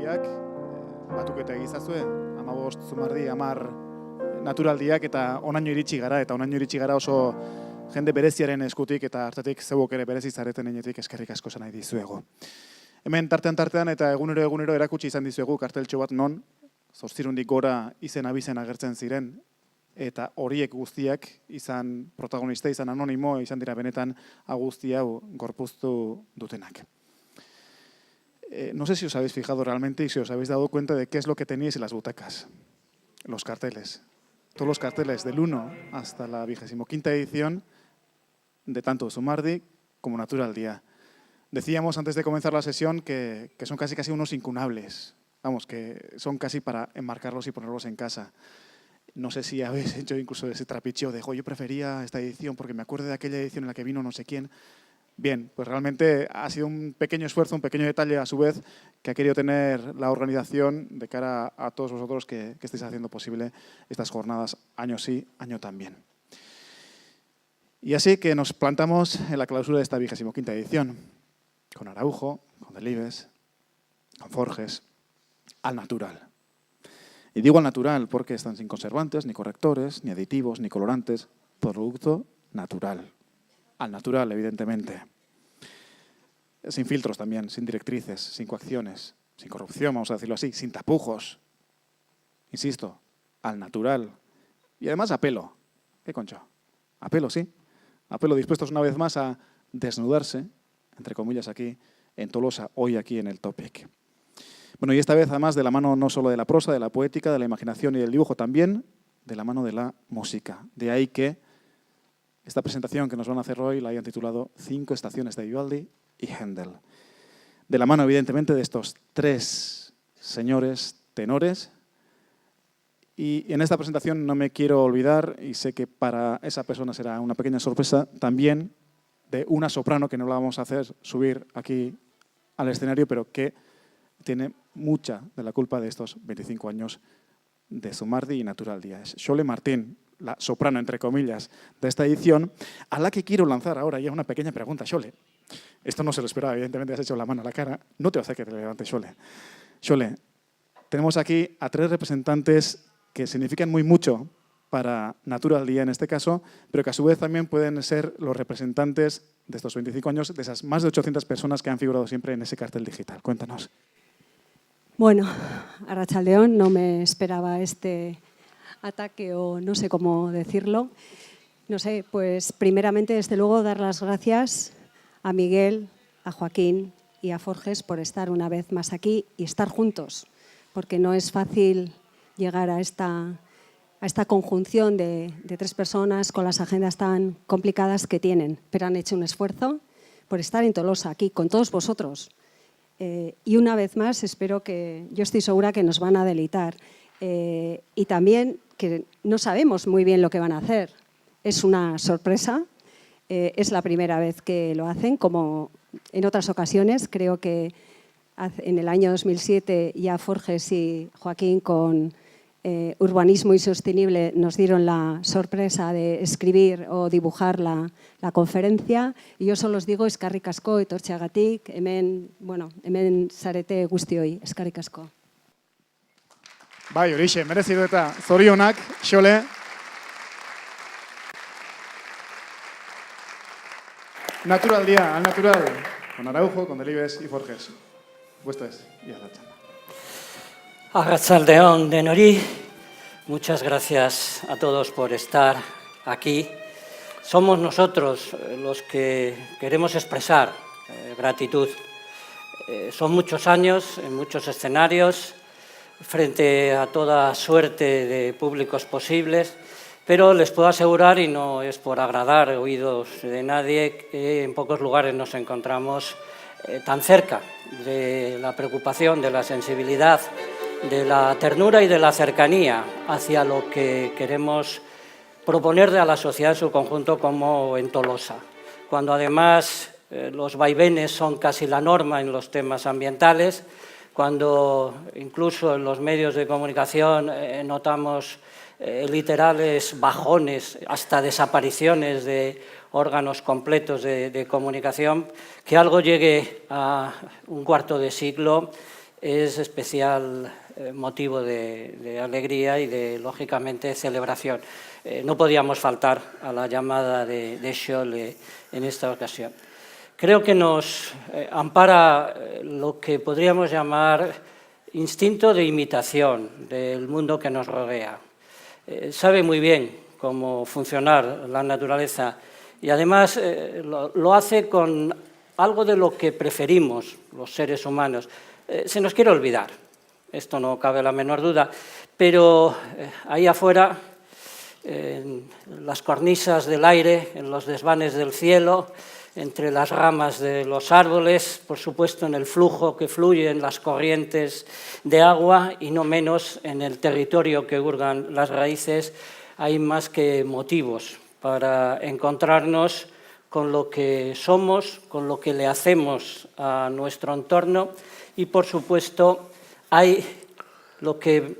guztiak, batuketa egizazue, 15 zumardi, 10 naturaldiak eta onaino iritsi gara oso jende bereziaren eskutik eta hartatik zeuok ere berezi zareten enetik eskerrik asko nahi dizuegu. Hemen tartean eta egunero erakutsi izan dizuegu karteltxo bat non, 800 gora izen abizen agertzen ziren, eta horiek guztiak izan protagonista, izan anonimo, izan dira benetan guzti hau gorpuztu dutenak. No sé si os habéis fijado realmente y si os habéis dado cuenta de qué es lo que teníais en las butacas. Los carteles. Todos los carteles del 1 hasta la 25ª edición de tanto Zumardi como Natural Día. Decíamos antes de comenzar la sesión que son casi unos incunables. Vamos, que son casi para enmarcarlos y ponerlos en casa. No sé si habéis hecho incluso ese trapicheo de yo prefería esta edición porque me acuerdo de aquella edición en la que vino no sé quién. Bien, pues realmente ha sido un pequeño esfuerzo, un pequeño detalle a su vez que ha querido tener la organización de cara a todos vosotros que estáis haciendo posible estas jornadas año sí, año también. Y así que nos plantamos en la clausura de esta 25ª edición, con Araujo, con Delibes, con Forges, al natural. Y digo al natural porque están sin conservantes, ni correctores, ni aditivos, ni colorantes, producto natural. Al natural, evidentemente. Sin filtros también, sin directrices, sin coacciones, sin corrupción, vamos a decirlo así, sin tapujos. Insisto, al natural. Y además a pelo. ¿Qué concho? A pelo, sí. A pelo, dispuestos una vez más a desnudarse, entre comillas aquí, en Tolosa, hoy aquí en el Topic. Bueno, y esta vez además de la mano no solo de la prosa, de la poética, de la imaginación y del dibujo, también de la mano de la música. De ahí que esta presentación que nos van a hacer hoy la hayan titulado 5 estaciones de Vivaldi y Händel. De la mano, evidentemente, de estos 3 señores tenores. Y en esta presentación no me quiero olvidar, y sé que para esa persona será una pequeña sorpresa, también de una soprano que no la vamos a hacer subir aquí al escenario, pero que tiene mucha de la culpa de estos 25 años de Zumardi y Natural Día. Es Xole Martín, la soprano, entre comillas, de esta edición, a la que quiero lanzar ahora ya una pequeña pregunta. Xole, esto no se lo esperaba, evidentemente has hecho la mano a la cara, no te va a hacer que te levantes, Xole. Xole, tenemos aquí a 3 representantes que significan muy mucho para Natural Día en este caso, pero que a su vez también pueden ser los representantes de estos 25 años, de esas más de 800 personas que han figurado siempre en ese cartel digital. Cuéntanos. Bueno, Arratsaldeon, no me esperaba este ataque o no sé cómo decirlo. No sé, pues primeramente, desde luego, dar las gracias a Miguel, a Joaquín y a Forges por estar una vez más aquí y estar juntos, porque no es fácil llegar a esta conjunción de 3 personas con las agendas tan complicadas que tienen, pero han hecho un esfuerzo por estar en Tolosa, aquí, con todos vosotros. Y una vez más, yo estoy segura que nos van a deleitar. Y también que no sabemos muy bien lo que van a hacer. Es una sorpresa, es la primera vez que lo hacen, como en otras ocasiones. Creo que en el año 2007 ya Forges y Joaquín con Urbanismo y Sostenible nos dieron la sorpresa de escribir o dibujar la conferencia. Y yo solo os digo eskerrik asko etortzeagatik, hemen zarete guztioi, eskerrik asko. Bai, horixe, merezidu eta zorionak, Xole. Natural Día, al natural, con Araujo, con Delibes y Forges. Vuestras y Arratsalde. Arratsaldeon denori, muchas gracias a todos por estar aquí. Somos nosotros los que queremos expresar gratitud. Son muchos años, en muchos escenarios, frente a toda suerte de públicos posibles, pero les puedo asegurar, y no es por agradar oídos de nadie, que en pocos lugares nos encontramos tan cerca de la preocupación, de la sensibilidad, de la ternura y de la cercanía hacia lo que queremos proponerle a la sociedad en su conjunto como en Tolosa, cuando además los vaivenes son casi la norma en los temas ambientales, cuando incluso en los medios de comunicación notamos literales bajones, hasta desapariciones de órganos completos de comunicación, que algo llegue a un cuarto de siglo es especial motivo de alegría y de, lógicamente, celebración. No podíamos faltar a la llamada de Scholle en esta ocasión. Creo que nos ampara lo que podríamos llamar instinto de imitación del mundo que nos rodea. Sabe muy bien cómo funcionar la naturaleza y además lo hace con algo de lo que preferimos los seres humanos. Se nos quiere olvidar, esto no cabe la menor duda, pero ahí afuera, en las cornisas del aire, en los desvanes del cielo, entre las ramas de los árboles, por supuesto en el flujo que fluye en las corrientes de agua y no menos en el territorio que hurgan las raíces, hay más que motivos para encontrarnos con lo que somos, con lo que le hacemos a nuestro entorno y, por supuesto, hay lo que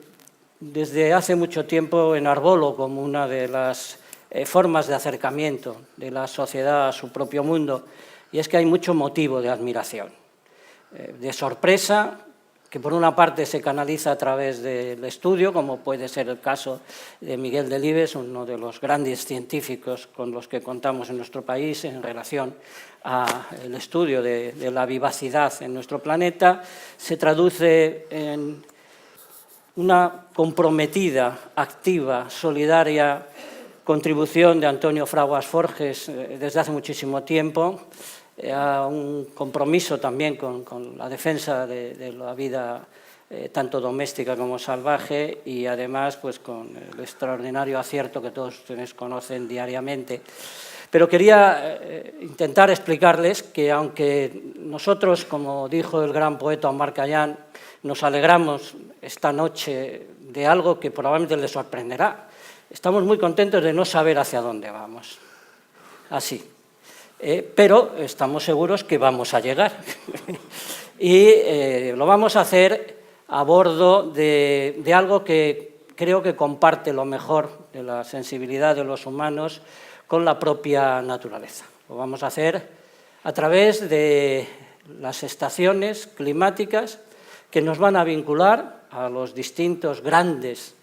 desde hace mucho tiempo enarbolo como una de las formas de acercamiento de la sociedad a su propio mundo, y es que hay mucho motivo de admiración, de sorpresa, que por una parte se canaliza a través del estudio, como puede ser el caso de Miguel Delibes, uno de los grandes científicos con los que contamos en nuestro país en relación al estudio de la vivacidad en nuestro planeta, se traduce en una comprometida, activa, solidaria contribución de Antonio Fraguas Forges desde hace muchísimo tiempo, a un compromiso también con la defensa de la vida tanto doméstica como salvaje y además pues, con el extraordinario acierto que todos ustedes conocen diariamente. Pero quería intentar explicarles que aunque nosotros, como dijo el gran poeta Omar Khayyam, nos alegramos esta noche de algo que probablemente les sorprenderá, estamos muy contentos de no saber hacia dónde vamos, así. Pero estamos seguros que vamos a llegar y lo vamos a hacer a bordo de algo que creo que comparte lo mejor de la sensibilidad de los humanos con la propia naturaleza. Lo vamos a hacer a través de las estaciones climáticas que nos van a vincular a los distintos grandes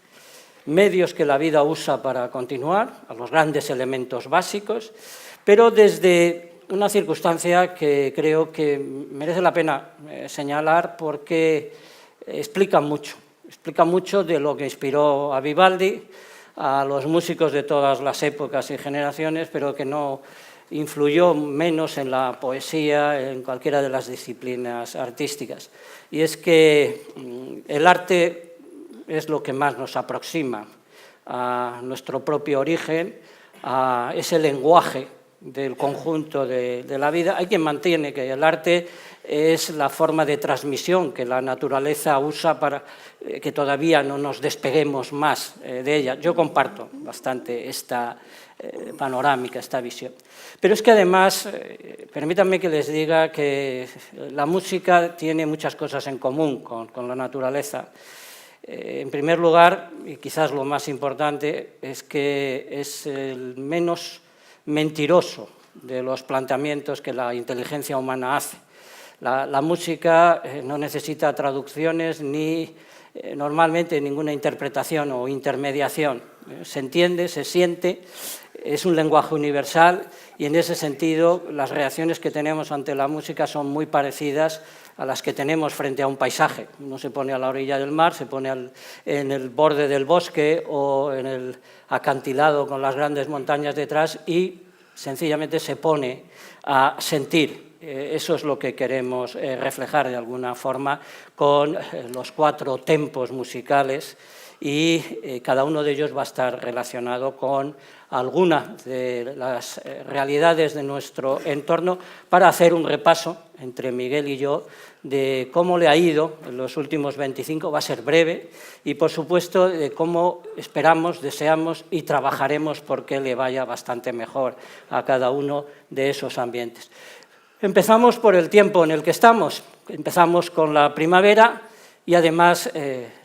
medios que la vida usa para continuar, a los grandes elementos básicos, pero desde una circunstancia que creo que merece la pena señalar porque explica mucho de lo que inspiró a Vivaldi, a los músicos de todas las épocas y generaciones, pero que no influyó menos en la poesía, en cualquiera de las disciplinas artísticas. Y es que el arte es lo que más nos aproxima a nuestro propio origen, a ese lenguaje del conjunto de la vida. Hay quien mantiene que el arte es la forma de transmisión que la naturaleza usa para que todavía no nos despeguemos más de ella. Yo comparto bastante esta panorámica, esta visión. Pero es que además, permítanme que les diga que la música tiene muchas cosas en común con la naturaleza. En primer lugar, y quizás lo más importante, es que es el menos mentiroso de los planteamientos que la inteligencia humana hace. La música no necesita traducciones ni normalmente ninguna interpretación o intermediación. Se entiende, se siente, es un lenguaje universal y en ese sentido las reacciones que tenemos ante la música son muy parecidas a las que tenemos frente a un paisaje. Uno se pone a la orilla del mar, se pone en el borde del bosque o en el acantilado con las grandes montañas detrás y sencillamente se pone a sentir. Eso es lo que queremos reflejar de alguna forma con los 4 tempos musicales y cada uno de ellos va a estar relacionado con alguna de las realidades de nuestro entorno para hacer un repaso entre Miguel y yo de cómo le ha ido en los últimos 25, va a ser breve, y por supuesto de cómo esperamos, deseamos y trabajaremos porque le vaya bastante mejor a cada uno de esos ambientes. Empezamos por el tiempo en el que estamos, empezamos con la primavera y además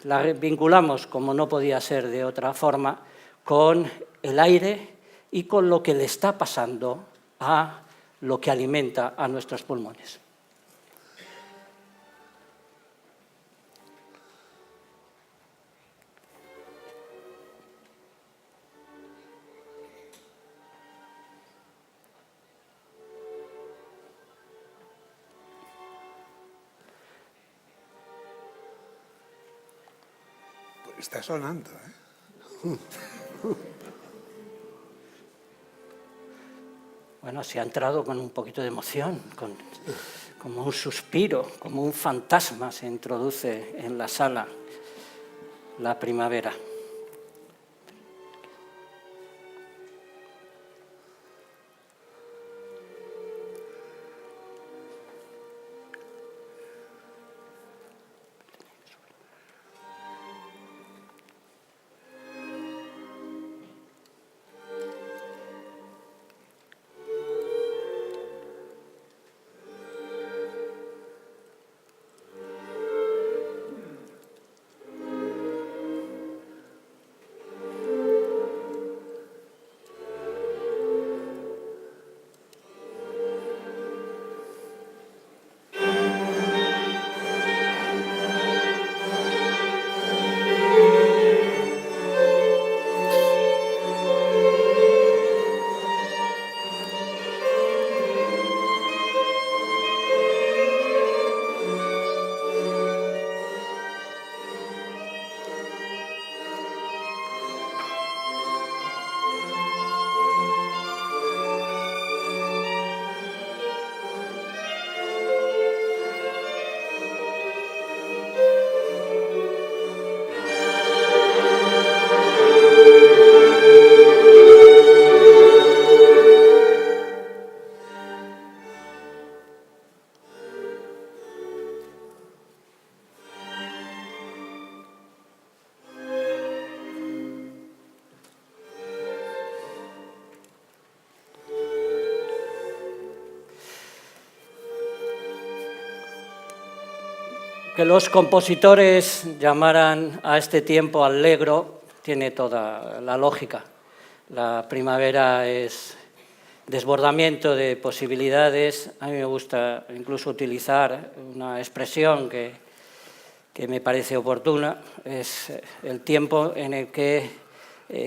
la vinculamos, como no podía ser de otra forma, con el aire y con lo que le está pasando a lo que alimenta a nuestros pulmones. Está sonando, ¿eh? Bueno, se ha entrado con un poquito de emoción, como un suspiro, como un fantasma se introduce en la sala la primavera. Que los compositores llamaran a este tiempo allegro tiene toda la lógica. La primavera es desbordamiento de posibilidades. A mí me gusta incluso utilizar una expresión que me parece oportuna. Es el tiempo en el que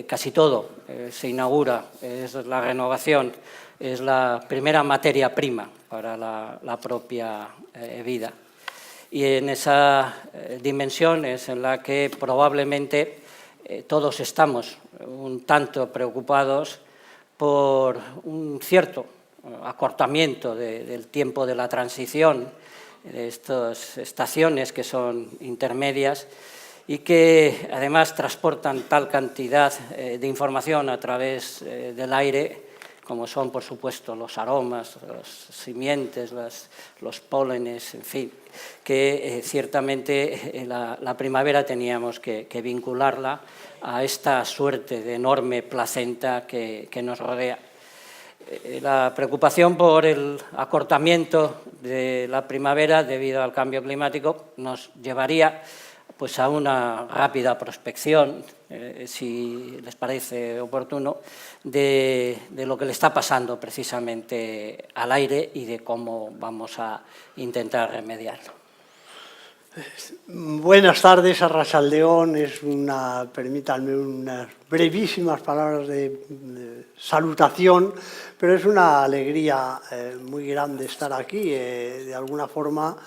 casi todo se inaugura, es la renovación, es la primera materia prima para la propia vida. Y en esa dimensión es en la que probablemente todos estamos un tanto preocupados por un cierto acortamiento del tiempo de la transición, de estas estaciones que son intermedias y que además transportan tal cantidad de información a través del aire, como son, por supuesto, los aromas, las simientes, los pólenes, en fin, que ciertamente la primavera teníamos que vincularla a esta suerte de enorme placenta que nos rodea. La preocupación por el acortamiento de la primavera debido al cambio climático nos llevaría pues, a una rápida prospección, si les parece oportuno, de lo que le está pasando precisamente al aire y de cómo vamos a intentar remediarlo. Buenas tardes, Arratsaldeon. Permítanme unas brevísimas palabras de salutación, pero es una alegría muy grande estar aquí. De alguna forma,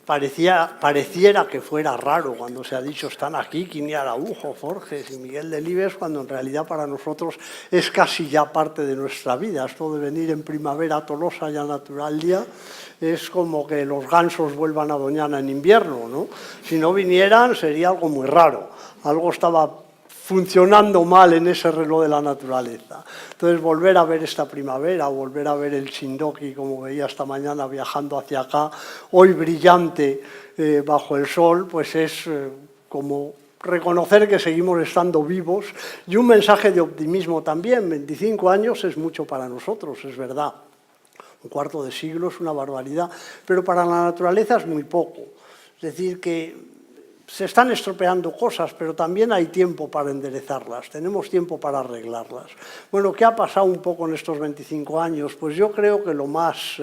pareciera que fuera raro cuando se ha dicho están aquí Quini Araujo, Forges y Miguel Delibes, cuando en realidad para nosotros es casi ya parte de nuestra vida. Esto de venir en primavera a Tolosa y a Naturaldia es como que los gansos vuelvan a Doñana en invierno, ¿no? Si no vinieran sería algo muy raro, algo estaba funcionando mal en ese reloj de la naturaleza. Entonces, volver a ver esta primavera, volver a ver el Chindoki, como veía esta mañana viajando hacia acá, hoy brillante bajo el sol, pues es como reconocer que seguimos estando vivos y un mensaje de optimismo también. 25 años es mucho para nosotros, es verdad. Un cuarto de siglo es una barbaridad, pero para la naturaleza es muy poco. Es decir, que se están estropeando cosas, pero también hay tiempo para enderezarlas, tenemos tiempo para arreglarlas. Bueno, ¿qué ha pasado un poco en estos 25 años? Pues yo creo que lo más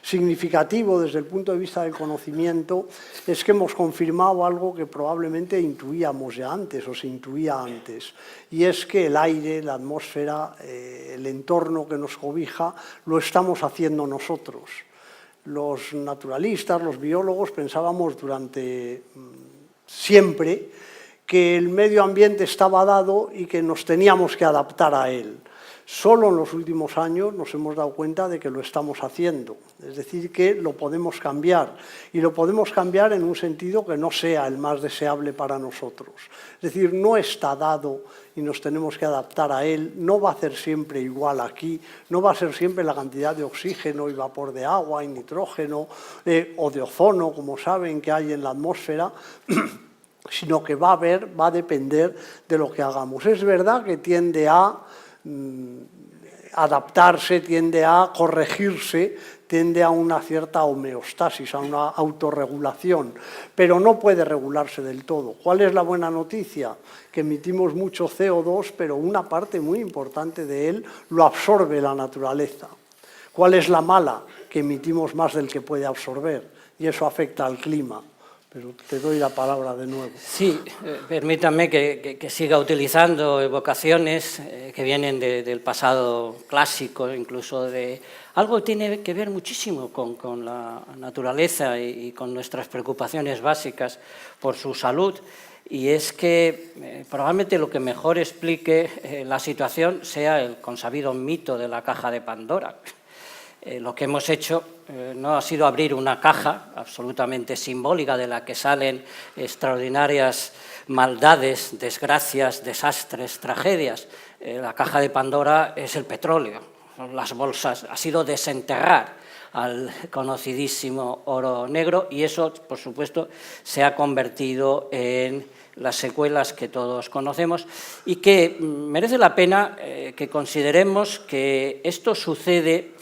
significativo desde el punto de vista del conocimiento es que hemos confirmado algo que probablemente intuíamos ya antes o se intuía antes, y es que el aire, la atmósfera, el entorno que nos cobija, lo estamos haciendo nosotros. Los naturalistas, los biólogos pensábamos durante siempre que el medio ambiente estaba dado y que nos teníamos que adaptar a él. Solo en los últimos años nos hemos dado cuenta de que lo estamos haciendo, es decir, que lo podemos cambiar, y lo podemos cambiar en un sentido que no sea el más deseable para nosotros. Es decir, no está dado y nos tenemos que adaptar a él, no va a ser siempre igual aquí, no va a ser siempre la cantidad de oxígeno y vapor de agua y nitrógeno o de ozono, como saben, que hay en la atmósfera, sino que va a depender de lo que hagamos. Es verdad que tiende a adaptarse, tiende a corregirse, tiende a una cierta homeostasis, a una autorregulación, pero no puede regularse del todo. ¿Cuál es la buena noticia? Que emitimos mucho CO2, pero una parte muy importante de él lo absorbe la naturaleza. ¿Cuál es la mala? Que emitimos más del que puede absorber, y eso afecta al clima. Pero te doy la palabra de nuevo. Sí, permítanme que siga utilizando evocaciones que vienen del pasado clásico, incluso de algo que tiene que ver muchísimo con la naturaleza y con nuestras preocupaciones básicas por su salud, y es que probablemente lo que mejor explique la situación sea el consabido mito de la caja de Pandora. Lo que hemos hecho no ha sido abrir una caja absolutamente simbólica de la que salen extraordinarias maldades, desgracias, desastres, tragedias. La caja de Pandora es el petróleo, son las bolsas, ha sido desenterrar al conocidísimo oro negro, y eso, por supuesto, se ha convertido en las secuelas que todos conocemos, y que merece la pena que consideremos que esto sucede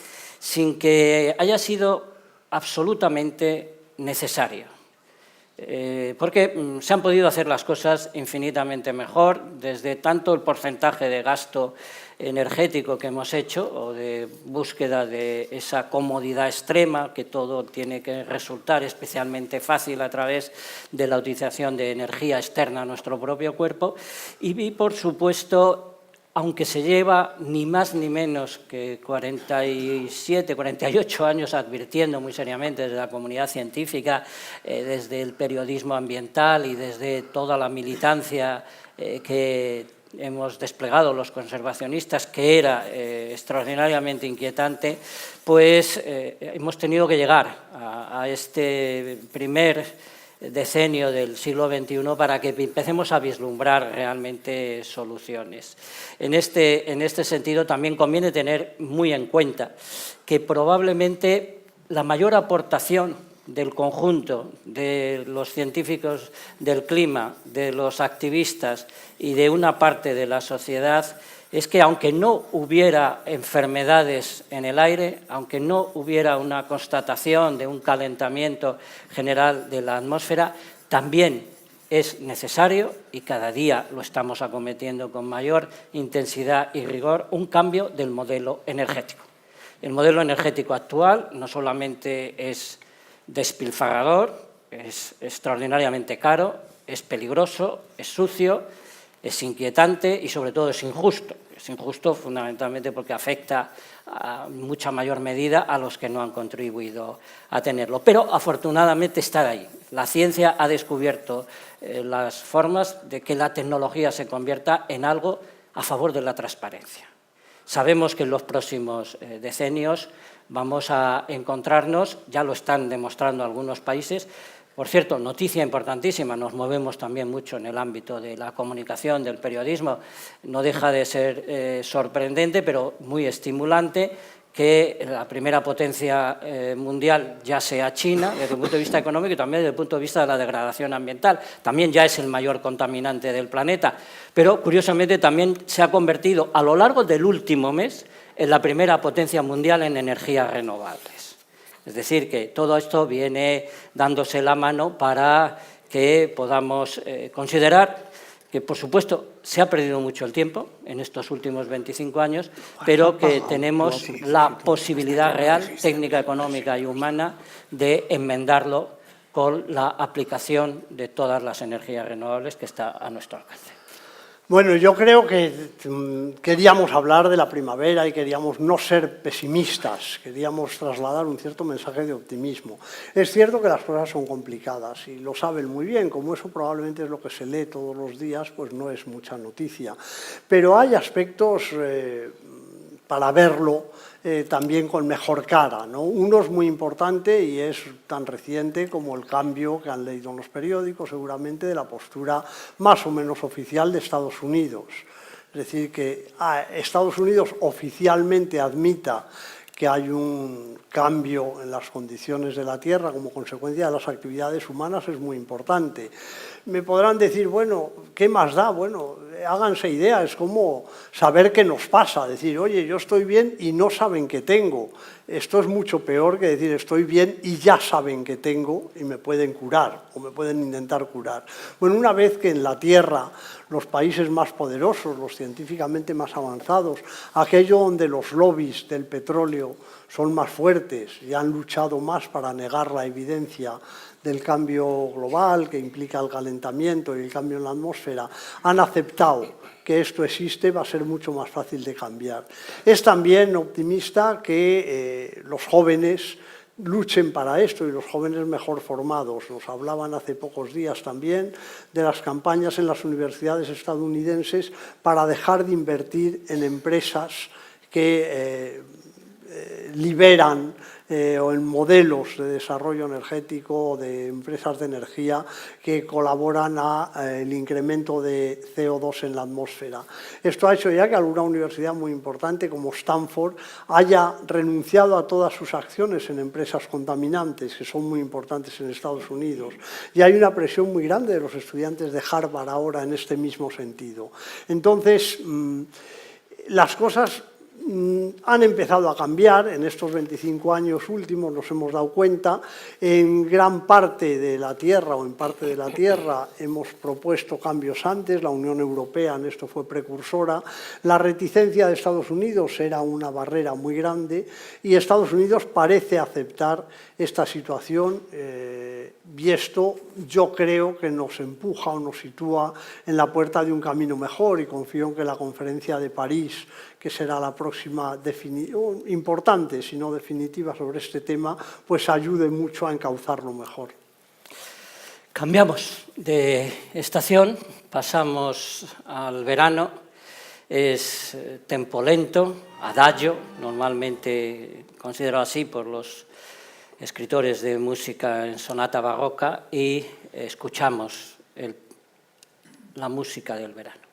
sin que haya sido absolutamente necesario. Porque se han podido hacer las cosas infinitamente mejor, desde tanto el porcentaje de gasto energético que hemos hecho, o de búsqueda de esa comodidad extrema, que todo tiene que resultar especialmente fácil a través de la utilización de energía externa a nuestro propio cuerpo, y por supuesto, aunque se lleva ni más ni menos que 47, 48 años advirtiendo muy seriamente desde la comunidad científica, desde el periodismo ambiental y desde toda la militancia que hemos desplegado los conservacionistas, que era extraordinariamente inquietante, pues hemos tenido que llegar a este primer decenio del siglo XXI para que empecemos a vislumbrar realmente soluciones. En este sentido, también conviene tener muy en cuenta que probablemente la mayor aportación del conjunto de los científicos del clima, de los activistas y de una parte de la sociedad es que, aunque no hubiera enfermedades en el aire, aunque no hubiera una constatación de un calentamiento general de la atmósfera, también es necesario, y cada día lo estamos acometiendo con mayor intensidad y rigor, un cambio del modelo energético. El modelo energético actual no solamente es despilfarrador, es extraordinariamente caro, es peligroso, es sucio, es inquietante y sobre todo es injusto. Es injusto fundamentalmente porque afecta a mucha mayor medida a los que no han contribuido a tenerlo. Pero afortunadamente está ahí. La ciencia ha descubierto las formas de que la tecnología se convierta en algo a favor de la transparencia. Sabemos que en los próximos decenios vamos a encontrarnos, ya lo están demostrando algunos países. Por cierto, noticia importantísima, nos movemos también mucho en el ámbito de la comunicación, del periodismo, no deja de ser sorprendente, pero muy estimulante, que la primera potencia mundial ya sea China, desde el punto de vista económico y también desde el punto de vista de la degradación ambiental. También ya es el mayor contaminante del planeta, pero curiosamente también se ha convertido a lo largo del último mes en la primera potencia mundial en energías renovables. Es decir, que todo esto viene dándose la mano para que podamos considerar que, por supuesto, se ha perdido mucho el tiempo en estos últimos 25 años, pero que tenemos la posibilidad real, técnica, económica y humana, de enmendarlo con la aplicación de todas las energías renovables que está a nuestro alcance. Bueno, yo creo que queríamos hablar de la primavera y queríamos no ser pesimistas, queríamos trasladar un cierto mensaje de optimismo. Es cierto que las cosas son complicadas y lo saben muy bien, como eso probablemente es lo que se lee todos los días, pues no es mucha noticia. Pero hay aspectos para verlo también con mejor cara, ¿no? Uno es muy importante y es tan reciente como el cambio que han leído en los periódicos, seguramente, de la postura más o menos oficial de Estados Unidos. Es decir, que Estados Unidos oficialmente admita que hay un cambio en las condiciones de la Tierra como consecuencia de las actividades humanas es muy importante. Me podrán decir, bueno, ¿qué más da? Bueno, háganse idea, es como saber qué nos pasa, decir, oye, yo estoy bien y no saben qué tengo. Esto es mucho peor que decir, estoy bien y ya saben qué tengo y me pueden curar o me pueden intentar curar. Bueno, una vez que en la Tierra los países más poderosos, los científicamente más avanzados, aquello donde los lobbies del petróleo son más fuertes y han luchado más para negar la evidencia del cambio global que implica el calentamiento y el cambio en la atmósfera, han aceptado que esto existe, va a ser mucho más fácil de cambiar. Es también optimista que los jóvenes luchen para esto y los jóvenes mejor formados. Nos hablaban hace pocos días también de las campañas en las universidades estadounidenses para dejar de invertir en empresas que liberan o en modelos de desarrollo energético o de empresas de energía que colaboran al incremento de CO2 en la atmósfera. Esto ha hecho ya que alguna universidad muy importante como Stanford haya renunciado a todas sus acciones en empresas contaminantes, que son muy importantes en Estados Unidos. Y hay una presión muy grande de los estudiantes de Harvard ahora en este mismo sentido. Entonces, las cosas han empezado a cambiar en estos 25 años últimos, nos hemos dado cuenta. En gran parte de la Tierra o en parte de la Tierra hemos propuesto cambios antes, la Unión Europea en esto fue precursora, la reticencia de Estados Unidos era una barrera muy grande y Estados Unidos parece aceptar esta situación y esto yo creo que nos empuja o nos sitúa en la puerta de un camino mejor y confío en que la conferencia de París, que será la próxima importante, si no definitiva, sobre este tema, pues ayude mucho a encauzarlo mejor. Cambiamos de estación, pasamos al verano, es tempo lento, adagio, normalmente considerado así por los escritores de música en sonata barroca, y escuchamos la música del verano.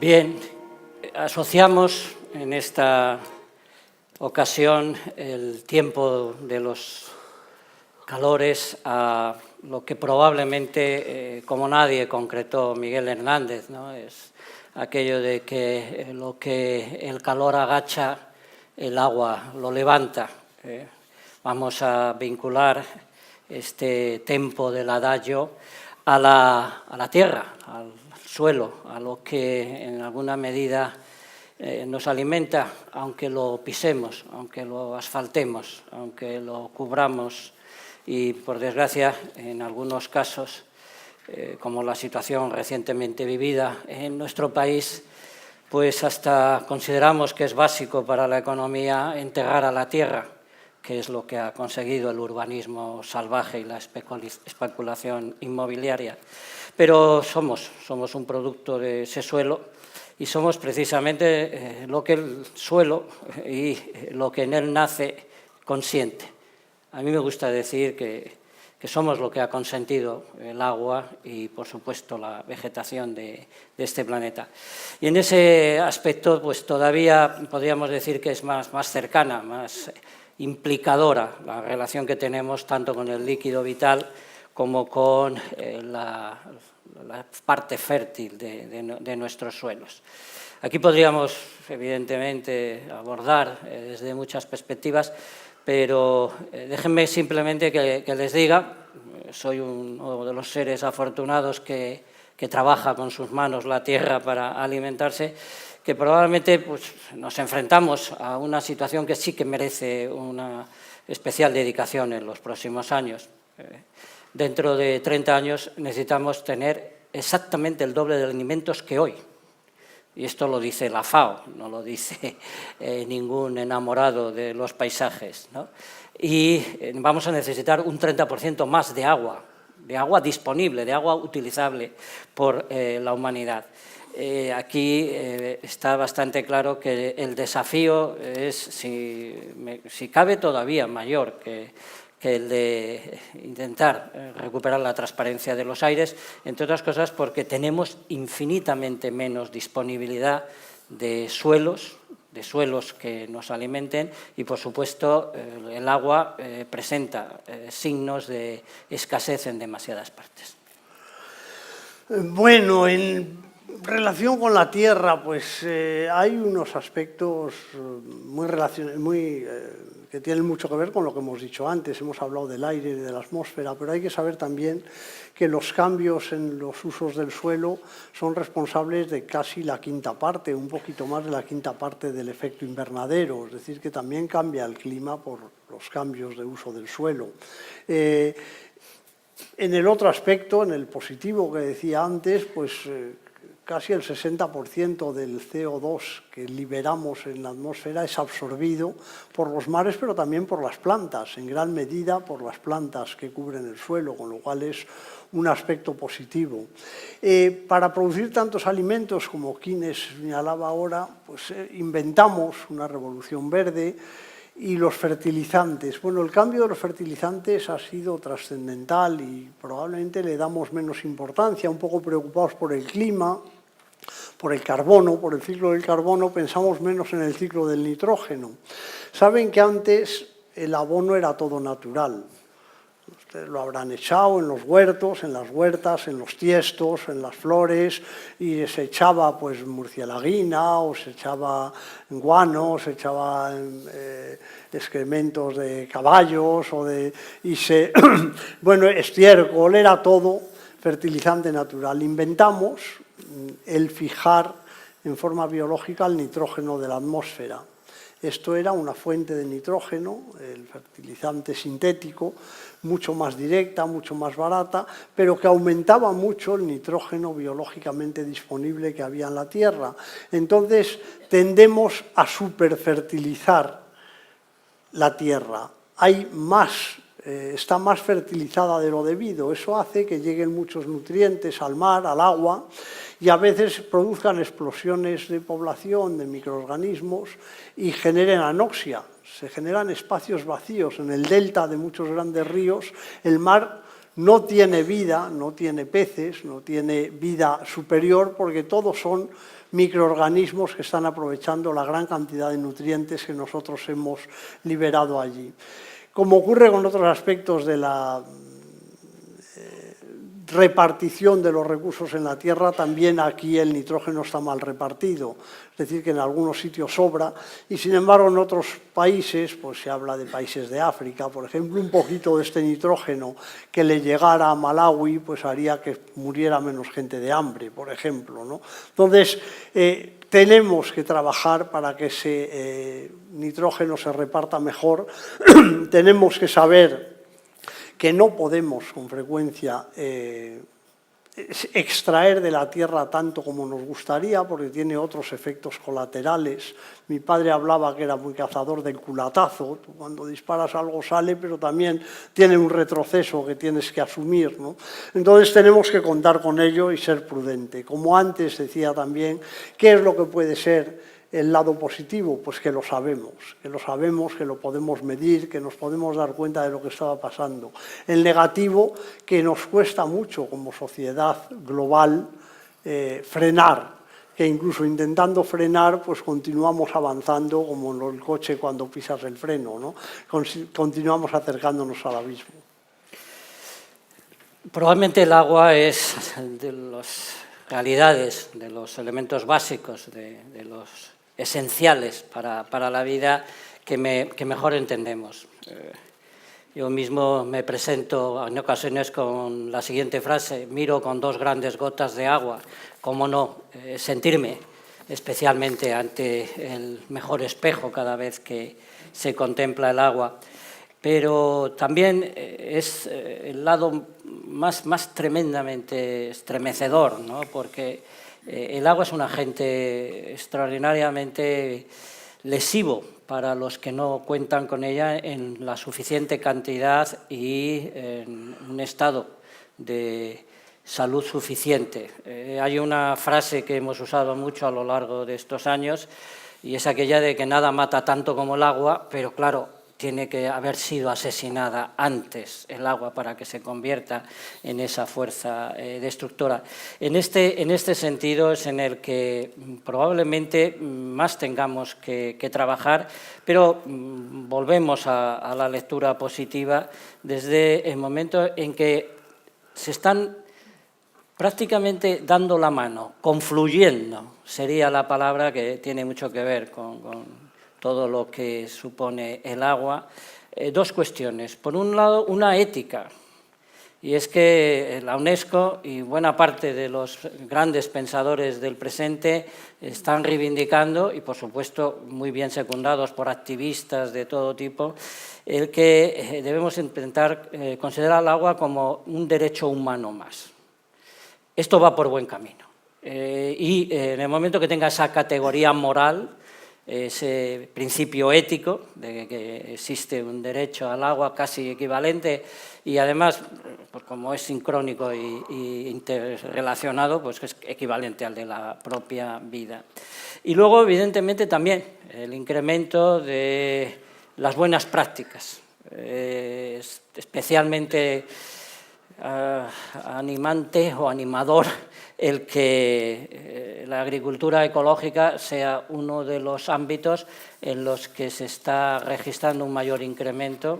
Bien, asociamos en esta ocasión el tiempo de los calores a lo que probablemente, como nadie concretó Miguel Hernández, ¿no? Es aquello de que lo que el calor agacha, el agua lo levanta. Vamos a vincular este tempo del adagio a la tierra, al suelo, a lo que en alguna medida nos alimenta, aunque lo pisemos, aunque lo asfaltemos, aunque lo cubramos y, por desgracia, en algunos casos, como la situación recientemente vivida en nuestro país, pues hasta consideramos que es básico para la economía enterrar a la tierra, que es lo que ha conseguido el urbanismo salvaje y la especulación inmobiliaria. Pero somos un producto de ese suelo y somos precisamente lo que el suelo y lo que en él nace consiente. A mí me gusta decir que somos lo que ha consentido el agua y, por supuesto, la vegetación de este planeta. Y en ese aspecto, pues todavía podríamos decir que es más cercana, más implicadora la relación que tenemos tanto con el líquido vital como con la parte fértil de nuestros suelos. Aquí podríamos, evidentemente, abordar desde muchas perspectivas, pero déjenme simplemente que les diga, soy uno de los seres afortunados que trabaja con sus manos la tierra para alimentarse, que probablemente pues, nos enfrentamos a una situación que sí que merece una especial dedicación en los próximos años. Dentro de 30 años necesitamos tener exactamente el doble de alimentos que hoy. Y esto lo dice la FAO, no lo dice ningún enamorado de los paisajes, ¿no? Y vamos a necesitar un 30% más de agua disponible, de agua utilizable por la humanidad. Aquí está bastante claro que el desafío es, si cabe, todavía mayor que el de intentar recuperar la transparencia de los aires, entre otras cosas porque tenemos infinitamente menos disponibilidad de suelos que nos alimenten y, por supuesto, el agua presenta signos de escasez en demasiadas partes. Bueno, en relación con la tierra, pues hay unos aspectos que tienen mucho que ver con lo que hemos dicho antes. Hemos hablado del aire y de la atmósfera, pero hay que saber también que los cambios en los usos del suelo son responsables de casi la quinta parte, un poquito más de la quinta parte del efecto invernadero, es decir, que también cambia el clima por los cambios de uso del suelo. En el otro aspecto, en el positivo que decía antes, pues casi el 60% del CO2 que liberamos en la atmósfera es absorbido por los mares, pero también por las plantas, en gran medida por las plantas que cubren el suelo, con lo cual es un aspecto positivo. Para producir tantos alimentos como Keynes señalaba ahora, pues inventamos una revolución verde y los fertilizantes. Bueno, el cambio de los fertilizantes ha sido trascendental y probablemente le damos menos importancia, un poco preocupados por el clima, por el carbono, por el ciclo del carbono, pensamos menos en el ciclo del nitrógeno. Saben que antes el abono era todo natural. Ustedes lo habrán echado en los huertos, en las huertas, en los tiestos, en las flores, y se echaba pues murcielaguina, o se echaba guano, se echaba excrementos de caballos, bueno, estiércol, era todo fertilizante natural. Inventamos el fijar en forma biológica el nitrógeno de la atmósfera. Esto era una fuente de nitrógeno, el fertilizante sintético, mucho más directa, mucho más barata, pero que aumentaba mucho el nitrógeno biológicamente disponible que había en la tierra. Entonces, tendemos a superfertilizar la tierra. Está más fertilizada de lo debido. Eso hace que lleguen muchos nutrientes al mar, al agua, y a veces produzcan explosiones de población de microorganismos y generen anoxia. Se generan espacios vacíos en el delta de muchos grandes ríos. El mar no tiene vida, no tiene peces, no tiene vida superior, porque todos son microorganismos que están aprovechando la gran cantidad de nutrientes que nosotros hemos liberado allí. Como ocurre con otros aspectos de la repartición de los recursos en la Tierra, también aquí el nitrógeno está mal repartido, es decir, que en algunos sitios sobra y sin embargo en otros países, pues se habla de países de África, por ejemplo, un poquito de este nitrógeno que le llegara a Malawi, pues haría que muriera menos gente de hambre, por ejemplo, ¿no? Entonces, tenemos que trabajar para que ese nitrógeno se reparta mejor, tenemos que saber que no podemos con frecuencia extraer de la tierra tanto como nos gustaría, porque tiene otros efectos colaterales. Mi padre hablaba que era muy cazador del culatazo, tú cuando disparas algo sale, pero también tiene un retroceso que tienes que asumir, ¿no? Entonces tenemos que contar con ello y ser prudente. Como antes decía también, ¿qué es lo que puede ser el lado positivo? Pues que lo sabemos, que lo podemos medir, que nos podemos dar cuenta de lo que estaba pasando. El negativo, que nos cuesta mucho como sociedad global frenar, que incluso intentando frenar, pues continuamos avanzando como en el coche cuando pisas el freno, ¿no? Continuamos acercándonos al abismo. Probablemente el agua es de las realidades, de los elementos básicos, de los esenciales para la vida que mejor entendemos. Yo mismo me presento en ocasiones con la siguiente frase: miro con 2 grandes gotas de agua. ¿Cómo no sentirme especialmente ante el mejor espejo cada vez que se contempla el agua? Pero también es el lado más tremendamente estremecedor, ¿no? Porque el agua es un agente extraordinariamente lesivo para los que no cuentan con ella en la suficiente cantidad y en un estado de salud suficiente. Hay una frase que hemos usado mucho a lo largo de estos años y es aquella de que nada mata tanto como el agua, pero claro, tiene que haber sido asesinada antes el agua para que se convierta en esa fuerza destructora. En este sentido es en el que probablemente más tengamos que trabajar, pero volvemos a la lectura positiva desde el momento en que se están prácticamente dando la mano, confluyendo, sería la palabra que tiene mucho que ver con todo lo que supone el agua. 2 cuestiones. Por un lado, una ética, y es que la UNESCO y buena parte de los grandes pensadores del presente están reivindicando, y por supuesto muy bien secundados por activistas de todo tipo, el que debemos intentar considerar el agua como un derecho humano más. Esto va por buen camino. Y en el momento que tenga esa categoría moral, ese principio ético de que existe un derecho al agua casi equivalente y además, pues como es sincrónico y interrelacionado, pues es equivalente al de la propia vida. Y luego, evidentemente, también el incremento de las buenas prácticas, especialmente animante o animador el que la agricultura ecológica sea uno de los ámbitos en los que se está registrando un mayor incremento,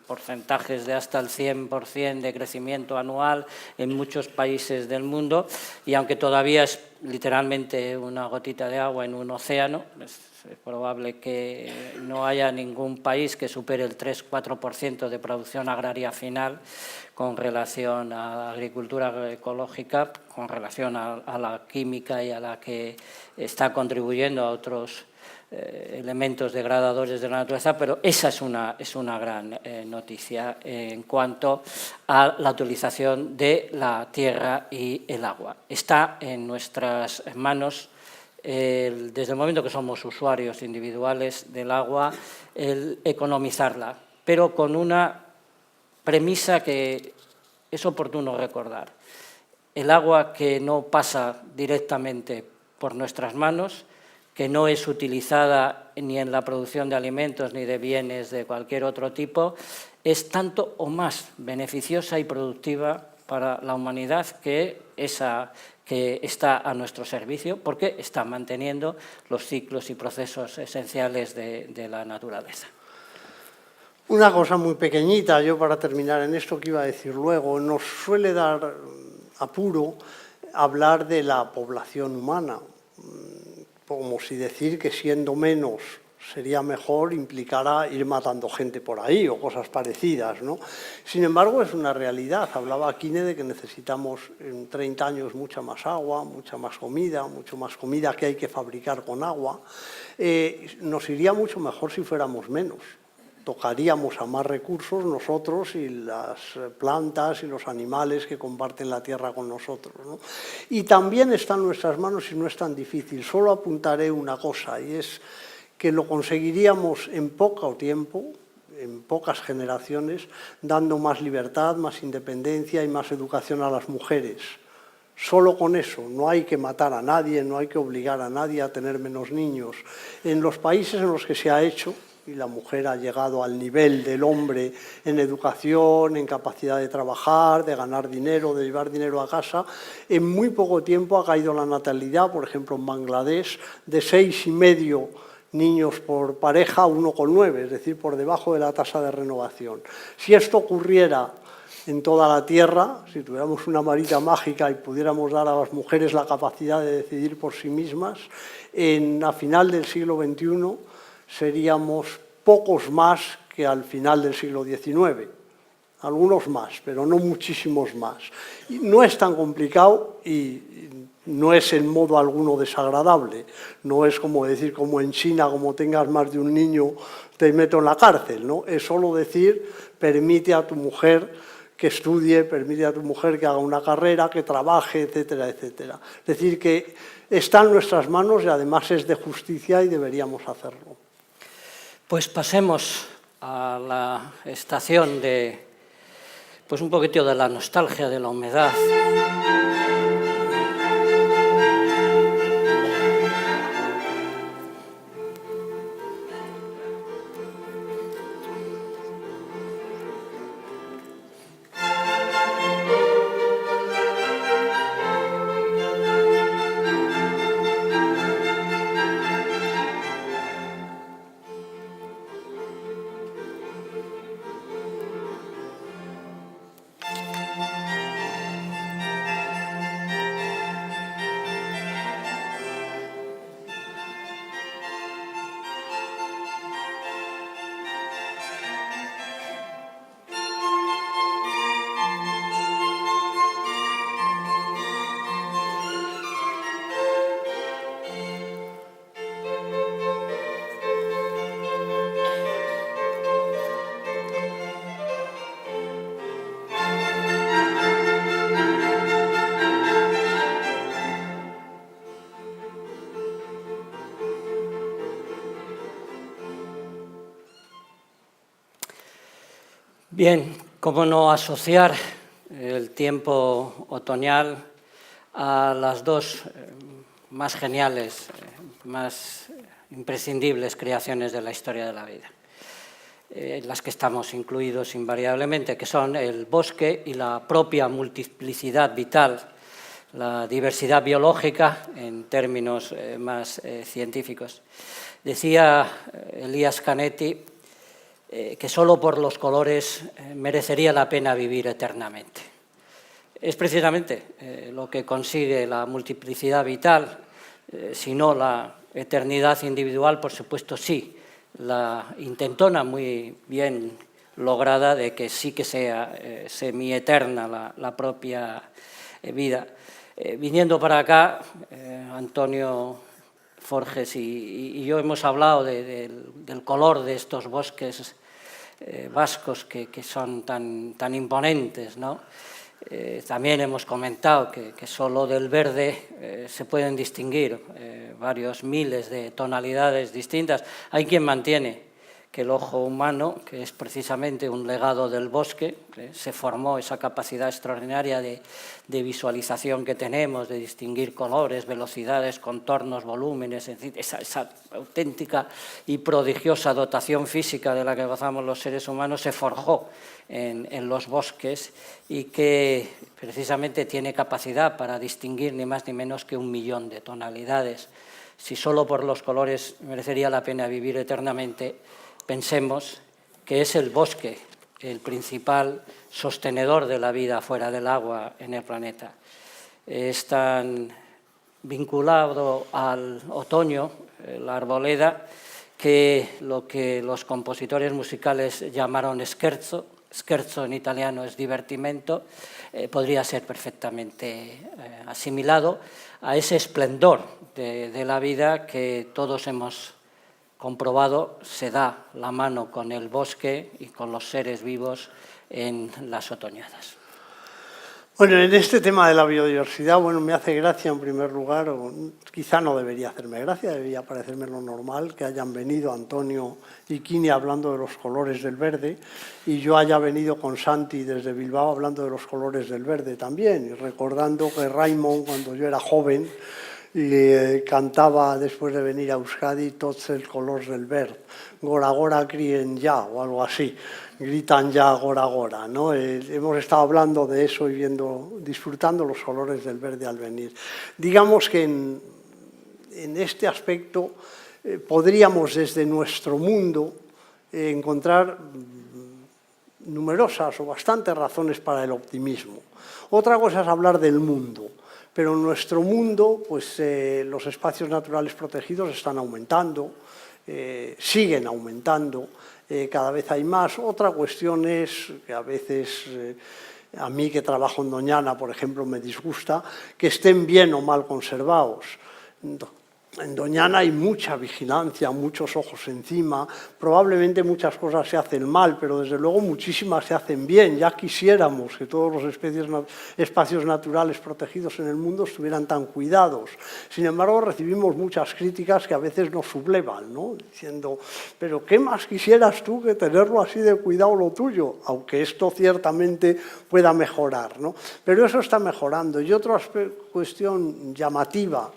porcentajes de hasta el 100% de crecimiento anual en muchos países del mundo, y aunque todavía es literalmente una gotita de agua en un océano, es probable que no haya ningún país que supere el 3-4% de producción agraria final con relación a la agricultura ecológica, con relación a la química y a la que está contribuyendo a otros elementos degradadores de la naturaleza, pero esa es una gran noticia en cuanto a la utilización de la tierra y el agua. Está en nuestras manos, desde el momento que somos usuarios individuales del agua, el economizarla, pero con una premisa que es oportuno recordar. El agua que no pasa directamente por nuestras manos, que no es utilizada ni en la producción de alimentos ni de bienes de cualquier otro tipo, es tanto o más beneficiosa y productiva para la humanidad que esa que está a nuestro servicio, porque está manteniendo los ciclos y procesos esenciales de la naturaleza. Una cosa muy pequeñita, yo para terminar en esto que iba a decir luego, nos suele dar apuro hablar de la población humana, como si decir que siendo menos sería mejor implicara ir matando gente por ahí o cosas parecidas, ¿no? Sin embargo, es una realidad. Hablaba Quine de que necesitamos en 30 años mucha más agua, mucha más comida, mucho más comida que hay que fabricar con agua. Nos iría mucho mejor si fuéramos menos. Tocaríamos a más recursos nosotros y las plantas y los animales que comparten la tierra con nosotros, ¿no? Y también está en nuestras manos y no es tan difícil. Solo apuntaré una cosa, y es que lo conseguiríamos en poco tiempo, en pocas generaciones, dando más libertad, más independencia y más educación a las mujeres. Solo con eso, no hay que matar a nadie, no hay que obligar a nadie a tener menos niños. En los países en los que se ha hecho, y la mujer ha llegado al nivel del hombre en educación, en capacidad de trabajar, de ganar dinero, de llevar dinero a casa, en muy poco tiempo ha caído la natalidad, por ejemplo en Bangladesh, de 6,5 niños por pareja a 1,9, es decir, por debajo de la tasa de renovación. Si esto ocurriera en toda la Tierra, si tuviéramos una varita mágica y pudiéramos dar a las mujeres la capacidad de decidir por sí mismas, a final del siglo XXI seríamos pocos más que al final del siglo XIX. Algunos más, pero no muchísimos más. Y no es tan complicado y no es en modo alguno desagradable. No es como decir, como en China, como tengas más de un niño, te meto en la cárcel, ¿no? Es solo decir, permite a tu mujer que estudie, permite a tu mujer que haga una carrera, que trabaje, etcétera, etcétera. Es decir, que está en nuestras manos y además es de justicia y deberíamos hacerlo. Pues pasemos a la estación de, pues un poquito de la nostalgia, de la humedad. Bien, ¿cómo no asociar el tiempo otoñal a las dos más geniales, más imprescindibles creaciones de la historia de la vida? Las que estamos incluidos invariablemente, que son el bosque y la propia multiplicidad vital, la diversidad biológica en términos más científicos. Decía Elias Canetti que solo por los colores merecería la pena vivir eternamente. Es precisamente lo que consigue la multiplicidad vital, si no la eternidad individual, por supuesto sí, la intentona muy bien lograda de que sí que sea semieterna la propia vida. Viniendo para acá, Antonio Forges y yo hemos hablado del color de estos bosques vascos que son tan imponentes, ¿no? También hemos comentado que solo del verde se pueden distinguir varios miles de tonalidades distintas. Hay quien mantiene que el ojo humano, que es precisamente un legado del bosque, se formó esa capacidad extraordinaria de visualización que tenemos, de distinguir colores, velocidades, contornos, volúmenes, esa auténtica y prodigiosa dotación física de la que gozamos los seres humanos se forjó en los bosques y que precisamente tiene capacidad para distinguir ni más ni menos que 1 millón de tonalidades. Si solo por los colores merecería la pena vivir eternamente, pensemos que es el bosque el principal sostenedor de la vida fuera del agua en el planeta. Es tan vinculado al otoño, la arboleda, que lo que los compositores musicales llamaron scherzo, scherzo en italiano es divertimento, podría ser perfectamente asimilado a ese esplendor de la vida que todos hemos comprobado se da la mano con el bosque y con los seres vivos en las otoñadas. Bueno, en este tema de la biodiversidad, bueno, me hace gracia en primer lugar, o quizá no debería hacerme gracia, debería parecerme lo normal que hayan venido Antonio y Kini hablando de los colores del verde y yo haya venido con Santi desde Bilbao hablando de los colores del verde también, y recordando que Raimon, cuando yo era joven, cantaba después de venir a Euskadi tots el colors del verd, gora gora crien ya o algo así, gritan ya gora gora, ¿no? Hemos estado hablando de eso y disfrutando los colores del verde al venir. Digamos que en este aspecto podríamos desde nuestro mundo encontrar numerosas o bastantes razones para el optimismo. Otra cosa es hablar del mundo. Pero en nuestro mundo, pues, los espacios naturales protegidos están aumentando, siguen aumentando, cada vez hay más. Otra cuestión es que a veces, a mí que trabajo en Doñana, por ejemplo, me disgusta que estén bien o mal conservados. En Doñana hay mucha vigilancia, muchos ojos encima, probablemente muchas cosas se hacen mal, pero desde luego muchísimas se hacen bien. Ya quisiéramos que todos los espacios naturales protegidos en el mundo estuvieran tan cuidados. Sin embargo, recibimos muchas críticas que a veces nos sublevan, ¿no? Diciendo, pero ¿qué más quisieras tú que tenerlo así de cuidado lo tuyo? Aunque esto ciertamente pueda mejorar, ¿no? Pero eso está mejorando. Y otra cuestión llamativa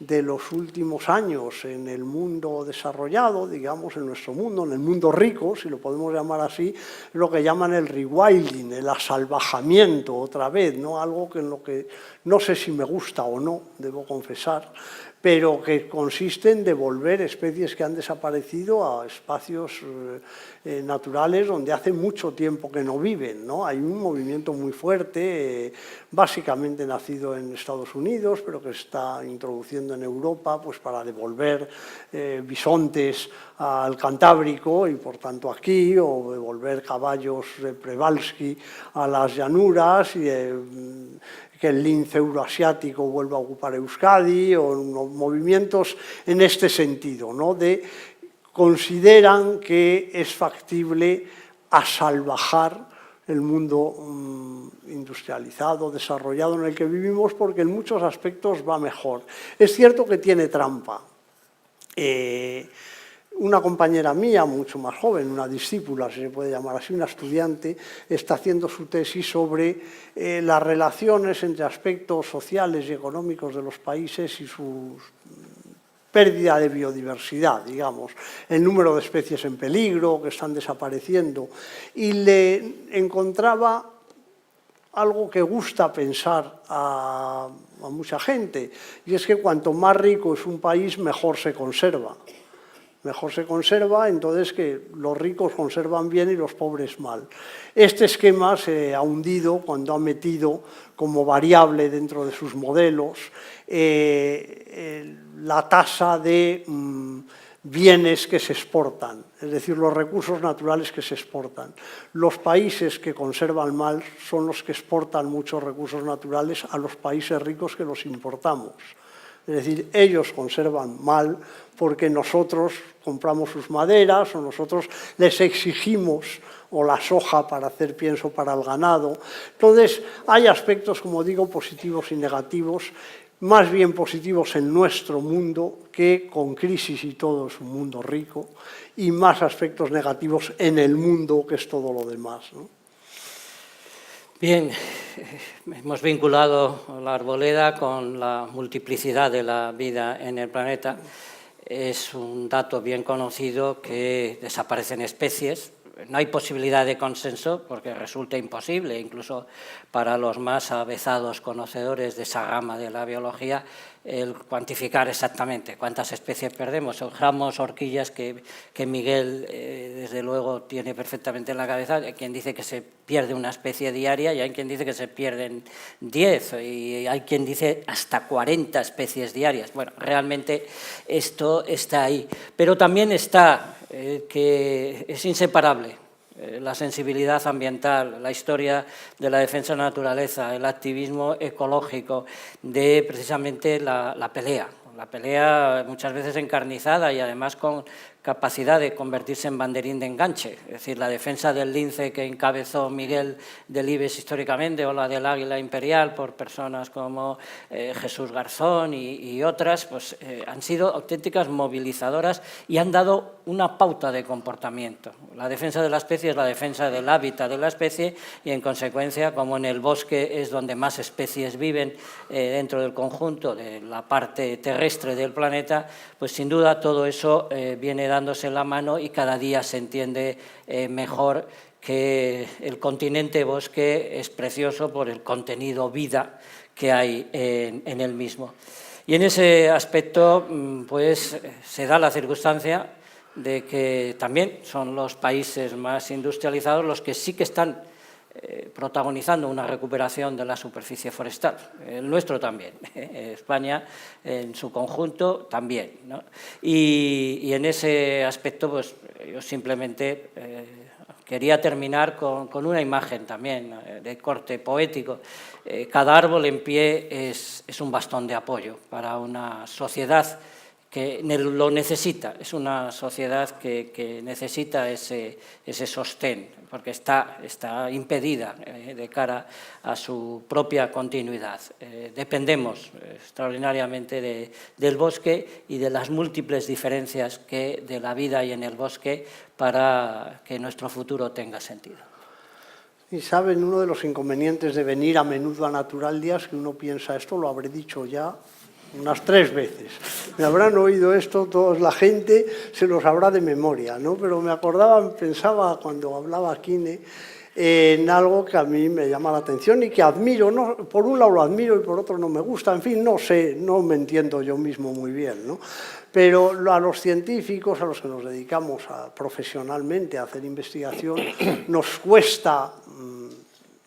de los últimos años en el mundo desarrollado, digamos, en nuestro mundo, en el mundo rico, si lo podemos llamar así, lo que llaman el rewilding, el asalvajamiento otra vez, ¿no? Algo que en lo que no sé si me gusta o no, debo confesar, pero que consiste en devolver especies que han desaparecido a espacios naturales donde hace mucho tiempo que no viven, ¿no? Hay un movimiento muy fuerte, básicamente nacido en Estados Unidos, pero que está introduciendo en Europa, pues, para devolver bisontes al Cantábrico y por tanto aquí, o devolver caballos de Przewalski a las llanuras y que el lince euroasiático vuelva a ocupar Euskadi, o movimientos en este sentido, ¿no? Consideran que es factible asalvajar el mundo industrializado, desarrollado en el que vivimos, porque en muchos aspectos va mejor. Es cierto que tiene trampa. Una compañera mía, mucho más joven, una discípula, si se puede llamar así, una estudiante, está haciendo su tesis sobre las relaciones entre aspectos sociales y económicos de los países y su pérdida de biodiversidad, digamos, el número de especies en peligro, que están desapareciendo, y le encontraba algo que gusta pensar a mucha gente, y es que cuanto más rico es un país, mejor se conserva. Mejor se conserva, entonces que los ricos conservan bien y los pobres mal. Este esquema se ha hundido cuando ha metido como variable dentro de sus modelos la tasa de bienes que se exportan, es decir, los recursos naturales que se exportan. Los países que conservan mal son los que exportan muchos recursos naturales a los países ricos que los importamos. Es decir, ellos conservan mal porque nosotros compramos sus maderas o nosotros les exigimos o la soja para hacer pienso para el ganado. Entonces, hay aspectos, como digo, positivos y negativos. más bien positivos en nuestro mundo, que con crisis y todo es un mundo rico, y más aspectos negativos en el mundo, que es todo lo demás, ¿no? Bien, hemos vinculado la arboleda con la multiplicidad de la vida en el planeta. Es un dato bien conocido que desaparecen especies. No hay posibilidad de consenso porque resulta imposible, incluso para los más avezados conocedores de esa gama de la biología, el cuantificar exactamente cuántas especies perdemos. Dejamos horquillas que Miguel, desde luego, tiene perfectamente en la cabeza. Hay quien dice que se pierde una especie diaria y hay quien dice que se pierden 10 y hay quien dice hasta 40 especies diarias. Bueno, realmente esto está ahí. Pero también está que es inseparable la sensibilidad ambiental, la historia de la defensa de la naturaleza, el activismo ecológico, de precisamente la pelea muchas veces encarnizada y además con capacidad de convertirse en banderín de enganche, es decir, la defensa del lince que encabezó Miguel Delibes históricamente, o la del águila imperial por personas como Jesús Garzón y otras, pues han sido auténticas movilizadoras y han dado una pauta de comportamiento. La defensa de la especie es la defensa del hábitat de la especie y, en consecuencia, como en el bosque es donde más especies viven dentro del conjunto de la parte terrestre del planeta, pues sin duda todo eso viene dándose la mano y cada día se entiende mejor que el continente bosque es precioso por el contenido vida que hay en él mismo. Y en ese aspecto pues se da la circunstancia de que también son los países más industrializados los que sí que están protagonizando una recuperación de la superficie forestal. El nuestro también, España en su conjunto también, ¿no? Y en ese aspecto pues yo simplemente quería terminar con una imagen también de corte poético. Cada árbol en pie es un bastón de apoyo para una sociedad que lo necesita, es una sociedad que necesita ese sostén, porque está impedida de cara a su propia continuidad. Dependemos extraordinariamente del bosque y de las múltiples diferencias que de la vida hay en el bosque para que nuestro futuro tenga sentido. Y saben, uno de los inconvenientes de venir a menudo a Natural Día es que uno piensa, esto lo habré dicho ya unas 3 veces. Me habrán oído esto, toda la gente se lo sabrá de memoria, ¿no? Pero me acordaba, pensaba cuando hablaba Kine en algo que a mí me llama la atención y que admiro, ¿no? Por un lado lo admiro y por otro no me gusta, en fin, no sé, no me entiendo yo mismo muy bien, ¿no? Pero a los científicos, a los que nos dedicamos profesionalmente a hacer investigación, nos cuesta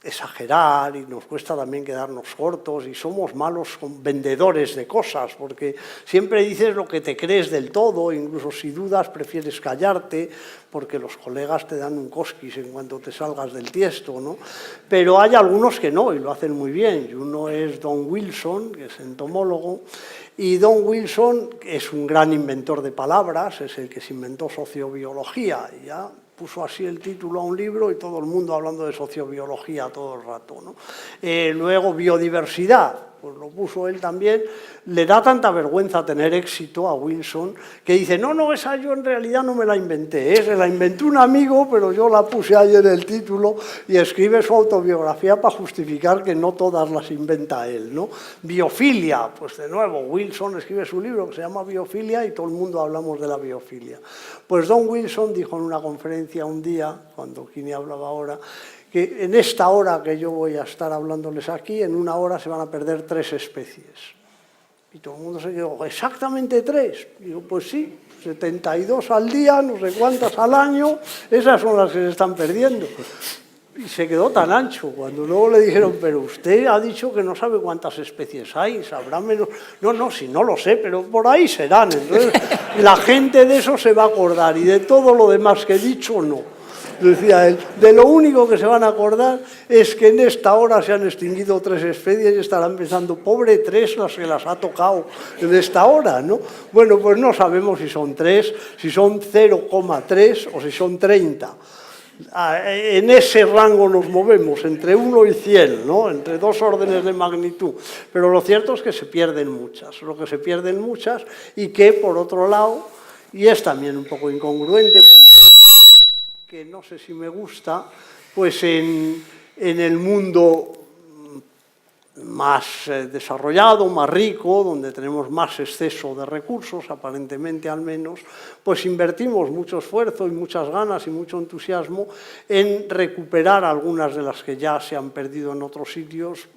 exagerar y nos cuesta también quedarnos cortos y somos malos vendedores de cosas porque siempre dices lo que te crees del todo, incluso si dudas prefieres callarte porque los colegas te dan un cosquis en cuanto te salgas del tiesto, ¿no? Pero hay algunos que no y lo hacen muy bien y uno es Don Wilson, que es entomólogo, y Don Wilson es un gran inventor de palabras, es el que se inventó sociobiología y ya puso así el título a un libro y todo el mundo hablando de sociobiología todo el rato, ¿no? Luego biodiversidad, pues lo puso él también. Le da tanta vergüenza tener éxito a Wilson que dice, no, esa yo en realidad no me la inventé, se la inventó un amigo, pero yo la puse ahí en el título y escribe su autobiografía para justificar que no todas las inventa él, ¿no? Biofilia, pues de nuevo, Wilson escribe su libro que se llama Biofilia y todo el mundo hablamos de la biofilia. Pues Don Wilson dijo en una conferencia un día, cuando Kine hablaba ahora, que en esta hora que yo voy a estar hablándoles aquí, en una hora se van a perder 3 especies. Y todo el mundo se quedó, ¿exactamente 3? Y digo, pues sí, 72 al día, no sé cuántas al año, esas son las que se están perdiendo. Y se quedó tan ancho, cuando luego le dijeron, pero usted ha dicho que no sabe cuántas especies hay, sabrá menos. No, si no lo sé, pero por ahí serán. Entonces, la gente de eso se va a acordar y de todo lo demás que he dicho, no. Decía él, de lo único que se van a acordar es que en esta hora se han extinguido 3 especies y estarán pensando, pobre 3 las que las ha tocado en esta hora, ¿no? Bueno, pues no sabemos si son 3, si son 0,3 o si son 30. En ese rango nos movemos, entre 1 y 100, ¿no? Entre 2 órdenes de magnitud. Pero lo cierto es que se pierden muchas, y que, por otro lado, y es también un poco incongruente, por eso que no sé si me gusta, pues en el mundo más desarrollado, más rico, donde tenemos más exceso de recursos, aparentemente al menos, pues invertimos mucho esfuerzo y muchas ganas y mucho entusiasmo en recuperar algunas de las que ya se han perdido en otros sitios,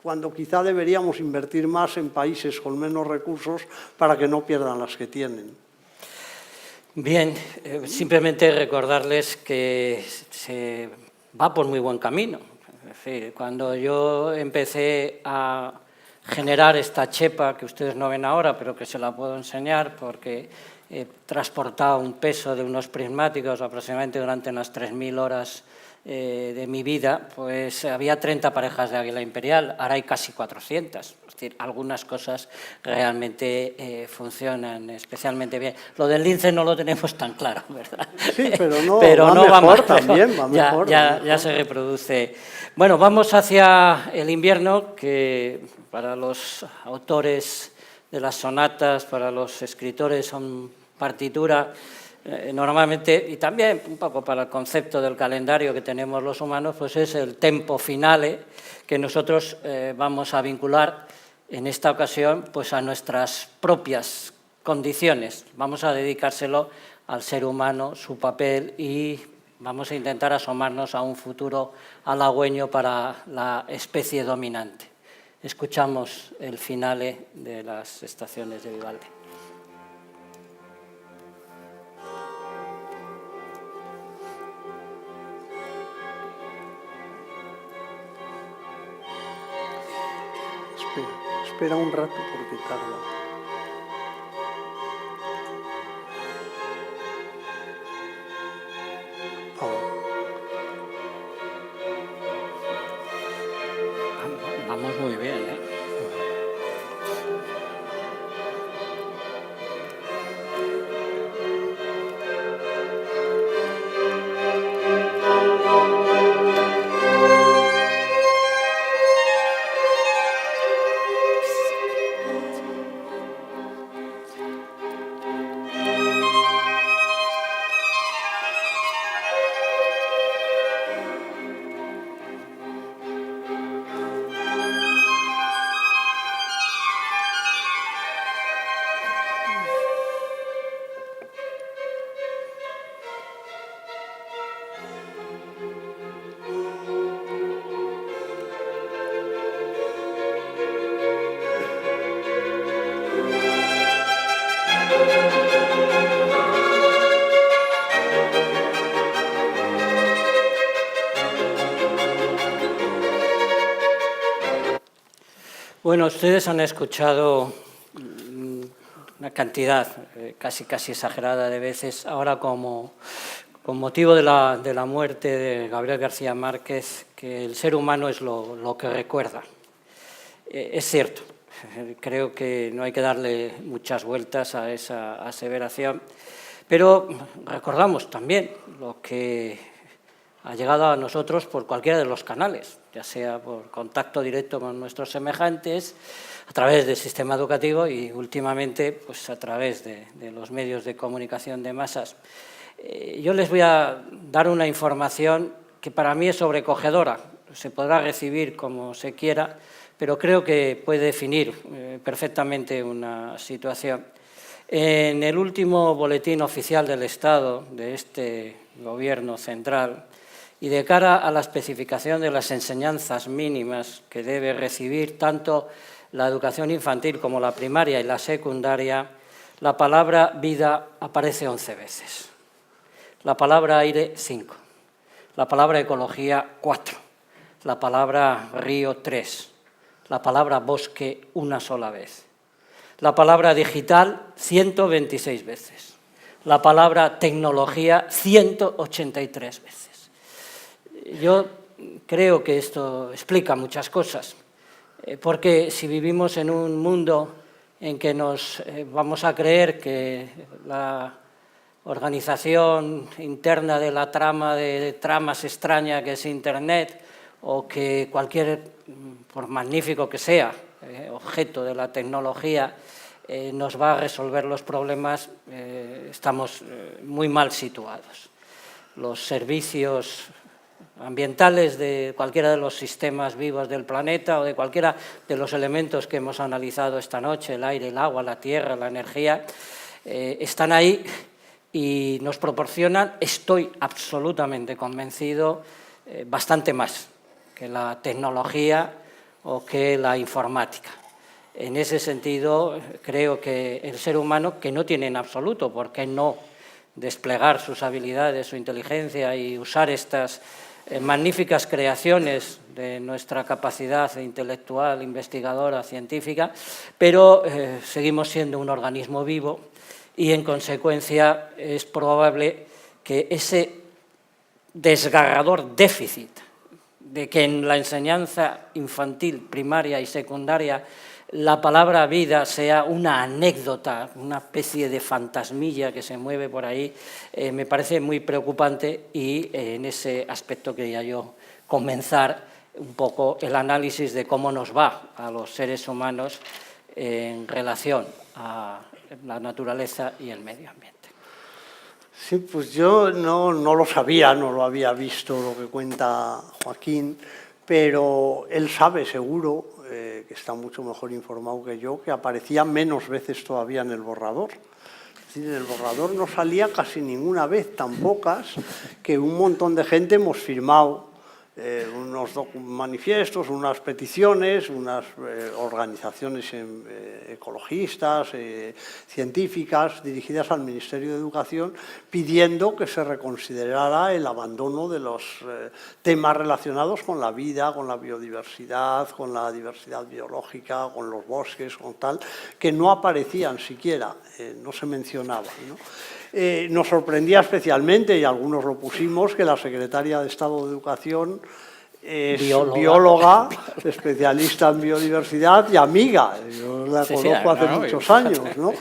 cuando quizá deberíamos invertir más en países con menos recursos para que no pierdan las que tienen. Bien, simplemente recordarles que se va por muy buen camino. Es decir, cuando yo empecé a generar esta chepa, que ustedes no ven ahora, pero que se la puedo enseñar porque he transportado un peso de unos prismáticos aproximadamente durante unas 3.000 horas de mi vida, pues había 30 parejas de águila imperial, ahora hay casi 400. Es decir, algunas cosas realmente funcionan especialmente bien. Lo del lince no lo tenemos tan claro, ¿verdad? Sí, pero no va mejor también, va mejor. Ya se reproduce. Bueno, vamos hacia el invierno, que para los autores de las sonatas, para los escritores son partitura, normalmente, y también un poco para el concepto del calendario que tenemos los humanos, pues es el tempo finale que nosotros vamos a vincular en esta ocasión pues a nuestras propias condiciones. Vamos a dedicárselo al ser humano, su papel, y vamos a intentar asomarnos a un futuro halagüeño para la especie dominante. Escuchamos el finale de las estaciones de Vivaldi. Espera un rato porque tarda. Vamos muy bien, ¿eh? Bueno, ustedes han escuchado una cantidad casi exagerada de veces, ahora con motivo de la muerte de Gabriel García Márquez, que el ser humano es lo que recuerda. Es cierto, creo que no hay que darle muchas vueltas a esa aseveración, pero recordamos también lo que ha llegado a nosotros por cualquiera de los canales, ya sea por contacto directo con nuestros semejantes, a través del sistema educativo y últimamente pues, a través de los medios de comunicación de masas. Yo les voy a dar una información que para mí es sobrecogedora, se podrá recibir como se quiera, pero creo que puede definir perfectamente una situación. En el último boletín oficial del Estado de este Gobierno central, y de cara a la especificación de las enseñanzas mínimas que debe recibir tanto la educación infantil como la primaria y la secundaria, la palabra vida aparece 11 veces, la palabra aire 5, la palabra ecología 4, la palabra río 3, la palabra bosque una sola vez, la palabra digital 126 veces, la palabra tecnología 183 veces. Yo creo que esto explica muchas cosas, porque si vivimos en un mundo en que nos vamos a creer que organización interna de la trama de tramas extraña que es Internet, o que cualquier, por magnífico que sea, objeto de la tecnología, nos va a resolver los problemas, estamos muy mal situados. Los servicios ambientales de cualquiera de los sistemas vivos del planeta o de cualquiera de los elementos que hemos analizado esta noche, el aire, el agua, la tierra, la energía, están ahí y nos proporcionan, estoy absolutamente convencido, bastante más que la tecnología o que la informática. En ese sentido, creo que el ser humano, que no tiene en absoluto por qué no desplegar sus habilidades, su inteligencia y usar estas magníficas creaciones de nuestra capacidad intelectual, investigadora, científica, pero seguimos siendo un organismo vivo y, en consecuencia, es probable que ese desgarrador déficit de que en la enseñanza infantil, primaria y secundaria la palabra vida sea una anécdota, una especie de fantasmilla que se mueve por ahí, me parece muy preocupante y en ese aspecto quería yo comenzar un poco el análisis de cómo nos va a los seres humanos en relación a la naturaleza y el medio ambiente. Sí, pues yo no lo sabía, no lo había visto lo que cuenta Joaquín, pero él sabe seguro, que está mucho mejor informado que yo, que aparecía menos veces todavía en el borrador. Es decir, en el borrador no salía casi ninguna vez, tan pocas, que un montón de gente hemos firmado unos manifiestos, unas peticiones, unas organizaciones ecologistas, científicas, dirigidas al Ministerio de Educación, pidiendo que se reconsiderara el abandono de los temas relacionados con la vida, con la biodiversidad, con la diversidad biológica, con los bosques, con tal, que no aparecían siquiera, no se mencionaban, ¿no? Nos sorprendía especialmente, y algunos lo pusimos, que la secretaria de Estado de Educación es bióloga, especialista en biodiversidad y amiga. Yo la conozco hace muchos años, ¿no?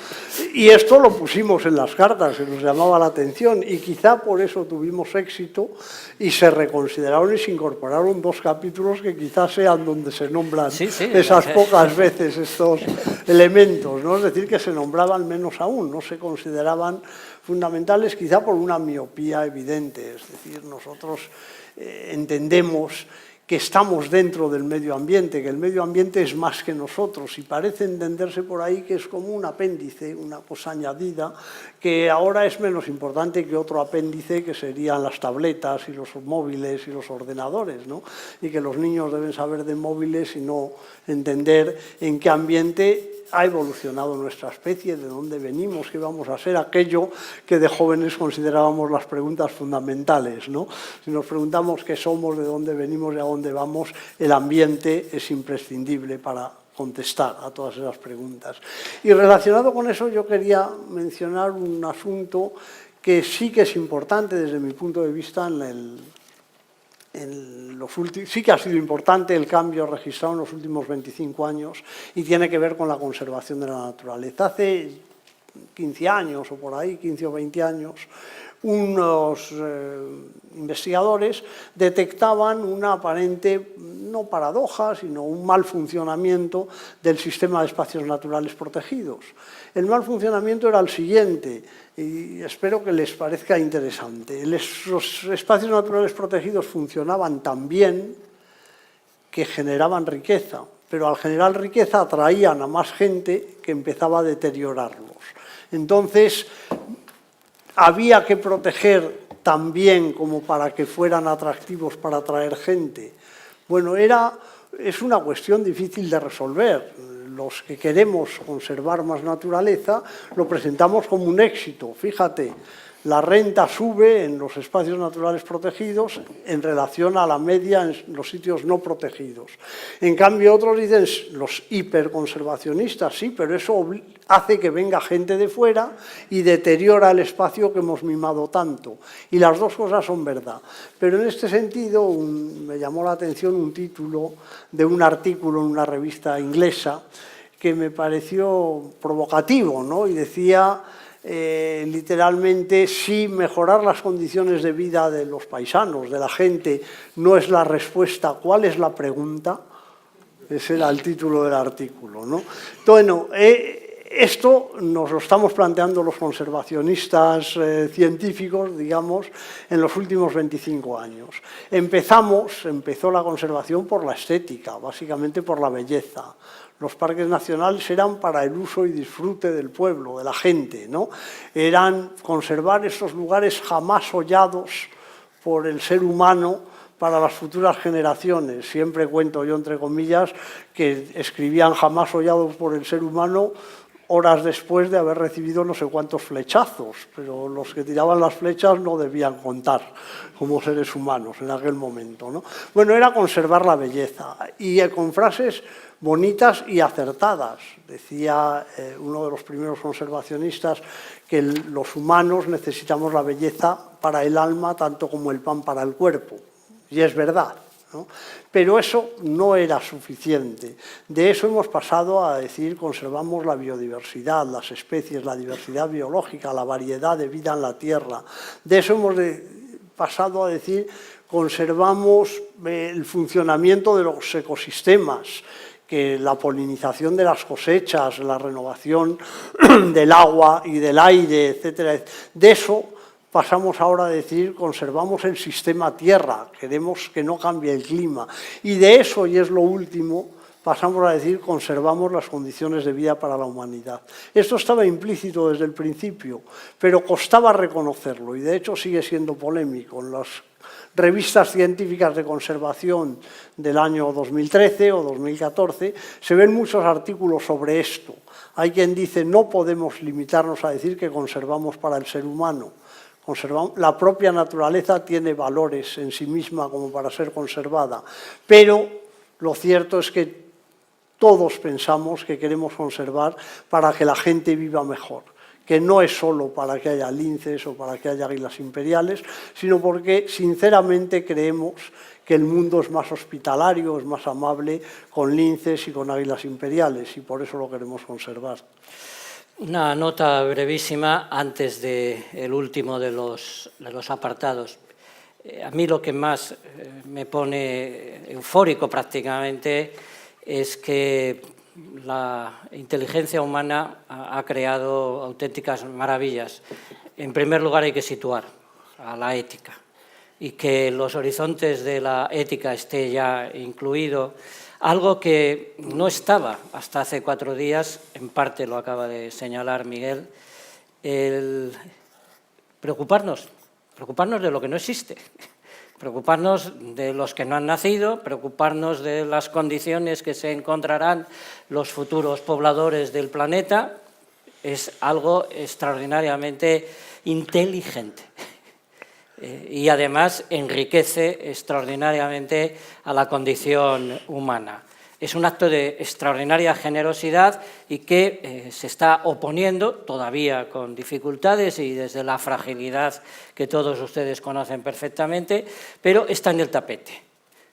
Y esto lo pusimos en las cartas, se nos llamaba la atención, y quizá por eso tuvimos éxito y se reconsideraron y se incorporaron 2 capítulos que quizás sean donde se nombran esas pocas veces estos elementos, ¿no? Es decir, que se nombraban menos aún, no se consideraban fundamentales, quizá por una miopía evidente. Es decir, nosotros entendemos que estamos dentro del medio ambiente, que el medio ambiente es más que nosotros, y parece entenderse por ahí que es como un apéndice, una cosa añadida, que ahora es menos importante que otro apéndice que serían las tabletas y los móviles y los ordenadores, ¿no? Y que los niños deben saber de móviles y no entender en qué ambiente ha evolucionado nuestra especie, de dónde venimos, qué vamos a ser, aquello que de jóvenes considerábamos las preguntas fundamentales, ¿no? Si nos preguntamos qué somos, de dónde venimos y a dónde vamos, el ambiente es imprescindible para contestar a todas esas preguntas. Y relacionado con eso, yo quería mencionar un asunto que sí que es importante desde mi punto de vista sí que ha sido importante el cambio registrado en los últimos 25 años y tiene que ver con la conservación de la naturaleza. Hace 15 años o por ahí, 15 o 20 años, unos investigadores detectaban una aparente, no paradoja, sino un mal funcionamiento del sistema de espacios naturales protegidos. El mal funcionamiento era el siguiente, y espero que les parezca interesante. Los espacios naturales protegidos funcionaban tan bien que generaban riqueza, pero al generar riqueza atraían a más gente que empezaba a deteriorarlos. Entonces, había que proteger tan bien como para que fueran atractivos para atraer gente. Bueno, es una cuestión difícil de resolver. Los que queremos conservar más naturaleza lo presentamos como un éxito. Fíjate, la renta sube en los espacios naturales protegidos en relación a la media en los sitios no protegidos. En cambio, otros dicen, los hiperconservacionistas, sí, pero eso hace que venga gente de fuera y deteriora el espacio que hemos mimado tanto. Y las dos cosas son verdad. Pero en este sentido, me llamó la atención un título de un artículo en una revista inglesa que me pareció provocativo, ¿no? Y decía, literalmente, si mejorar las condiciones de vida de los paisanos, de la gente, no es la respuesta, ¿cuál es la pregunta? Ese era el título del artículo, ¿no? Bueno, esto nos lo estamos planteando los conservacionistas científicos, digamos, en los últimos 25 años. Empezó la conservación por la estética, básicamente por la belleza. Los parques nacionales eran para el uso y disfrute del pueblo, de la gente, ¿no? Eran conservar estos lugares jamás hollados por el ser humano para las futuras generaciones. Siempre cuento yo, entre comillas, que escribían jamás hollados por el ser humano horas después de haber recibido no sé cuántos flechazos, pero los que tiraban las flechas no debían contar como seres humanos en aquel momento, ¿no? Bueno, era conservar la belleza, y con frases bonitas y acertadas. Decía uno de los primeros conservacionistas que los humanos necesitamos la belleza para el alma tanto como el pan para el cuerpo, y es verdad, ¿no? Pero eso no era suficiente. De eso hemos pasado a decir conservamos la biodiversidad, las especies, la diversidad biológica, la variedad de vida en la Tierra. De eso hemos pasado a decir conservamos el funcionamiento de los ecosistemas, que la polinización de las cosechas, la renovación del agua y del aire, etcétera. De eso pasamos ahora a decir conservamos el sistema Tierra, queremos que no cambie el clima. Y de eso, y es lo último, pasamos a decir conservamos las condiciones de vida para la humanidad. Esto estaba implícito desde el principio, pero costaba reconocerlo, y de hecho sigue siendo polémico. En las revistas científicas de conservación del año 2013 o 2014 se ven muchos artículos sobre esto. Hay quien dice no podemos limitarnos a decir que conservamos para el ser humano. La propia naturaleza tiene valores en sí misma como para ser conservada, pero lo cierto es que todos pensamos que queremos conservar para que la gente viva mejor, que no es solo para que haya linces o para que haya águilas imperiales, sino porque sinceramente creemos que el mundo es más hospitalario, es más amable con linces y con águilas imperiales, y por eso lo queremos conservar. Una nota brevísima antes del último de los apartados. A mí lo que más me pone eufórico prácticamente es que la inteligencia humana ha creado auténticas maravillas. En primer lugar hay que situar a la ética, y que los horizontes de la ética esté ya incluido, algo que no estaba hasta hace 4 días, en parte lo acaba de señalar Miguel, el preocuparnos de lo que no existe, preocuparnos de los que no han nacido, preocuparnos de las condiciones que se encontrarán los futuros pobladores del planeta, es algo extraordinariamente inteligente. Y además enriquece extraordinariamente a la condición humana. Es un acto de extraordinaria generosidad y que se está oponiendo, todavía con dificultades y desde la fragilidad que todos ustedes conocen perfectamente, pero está en el tapete.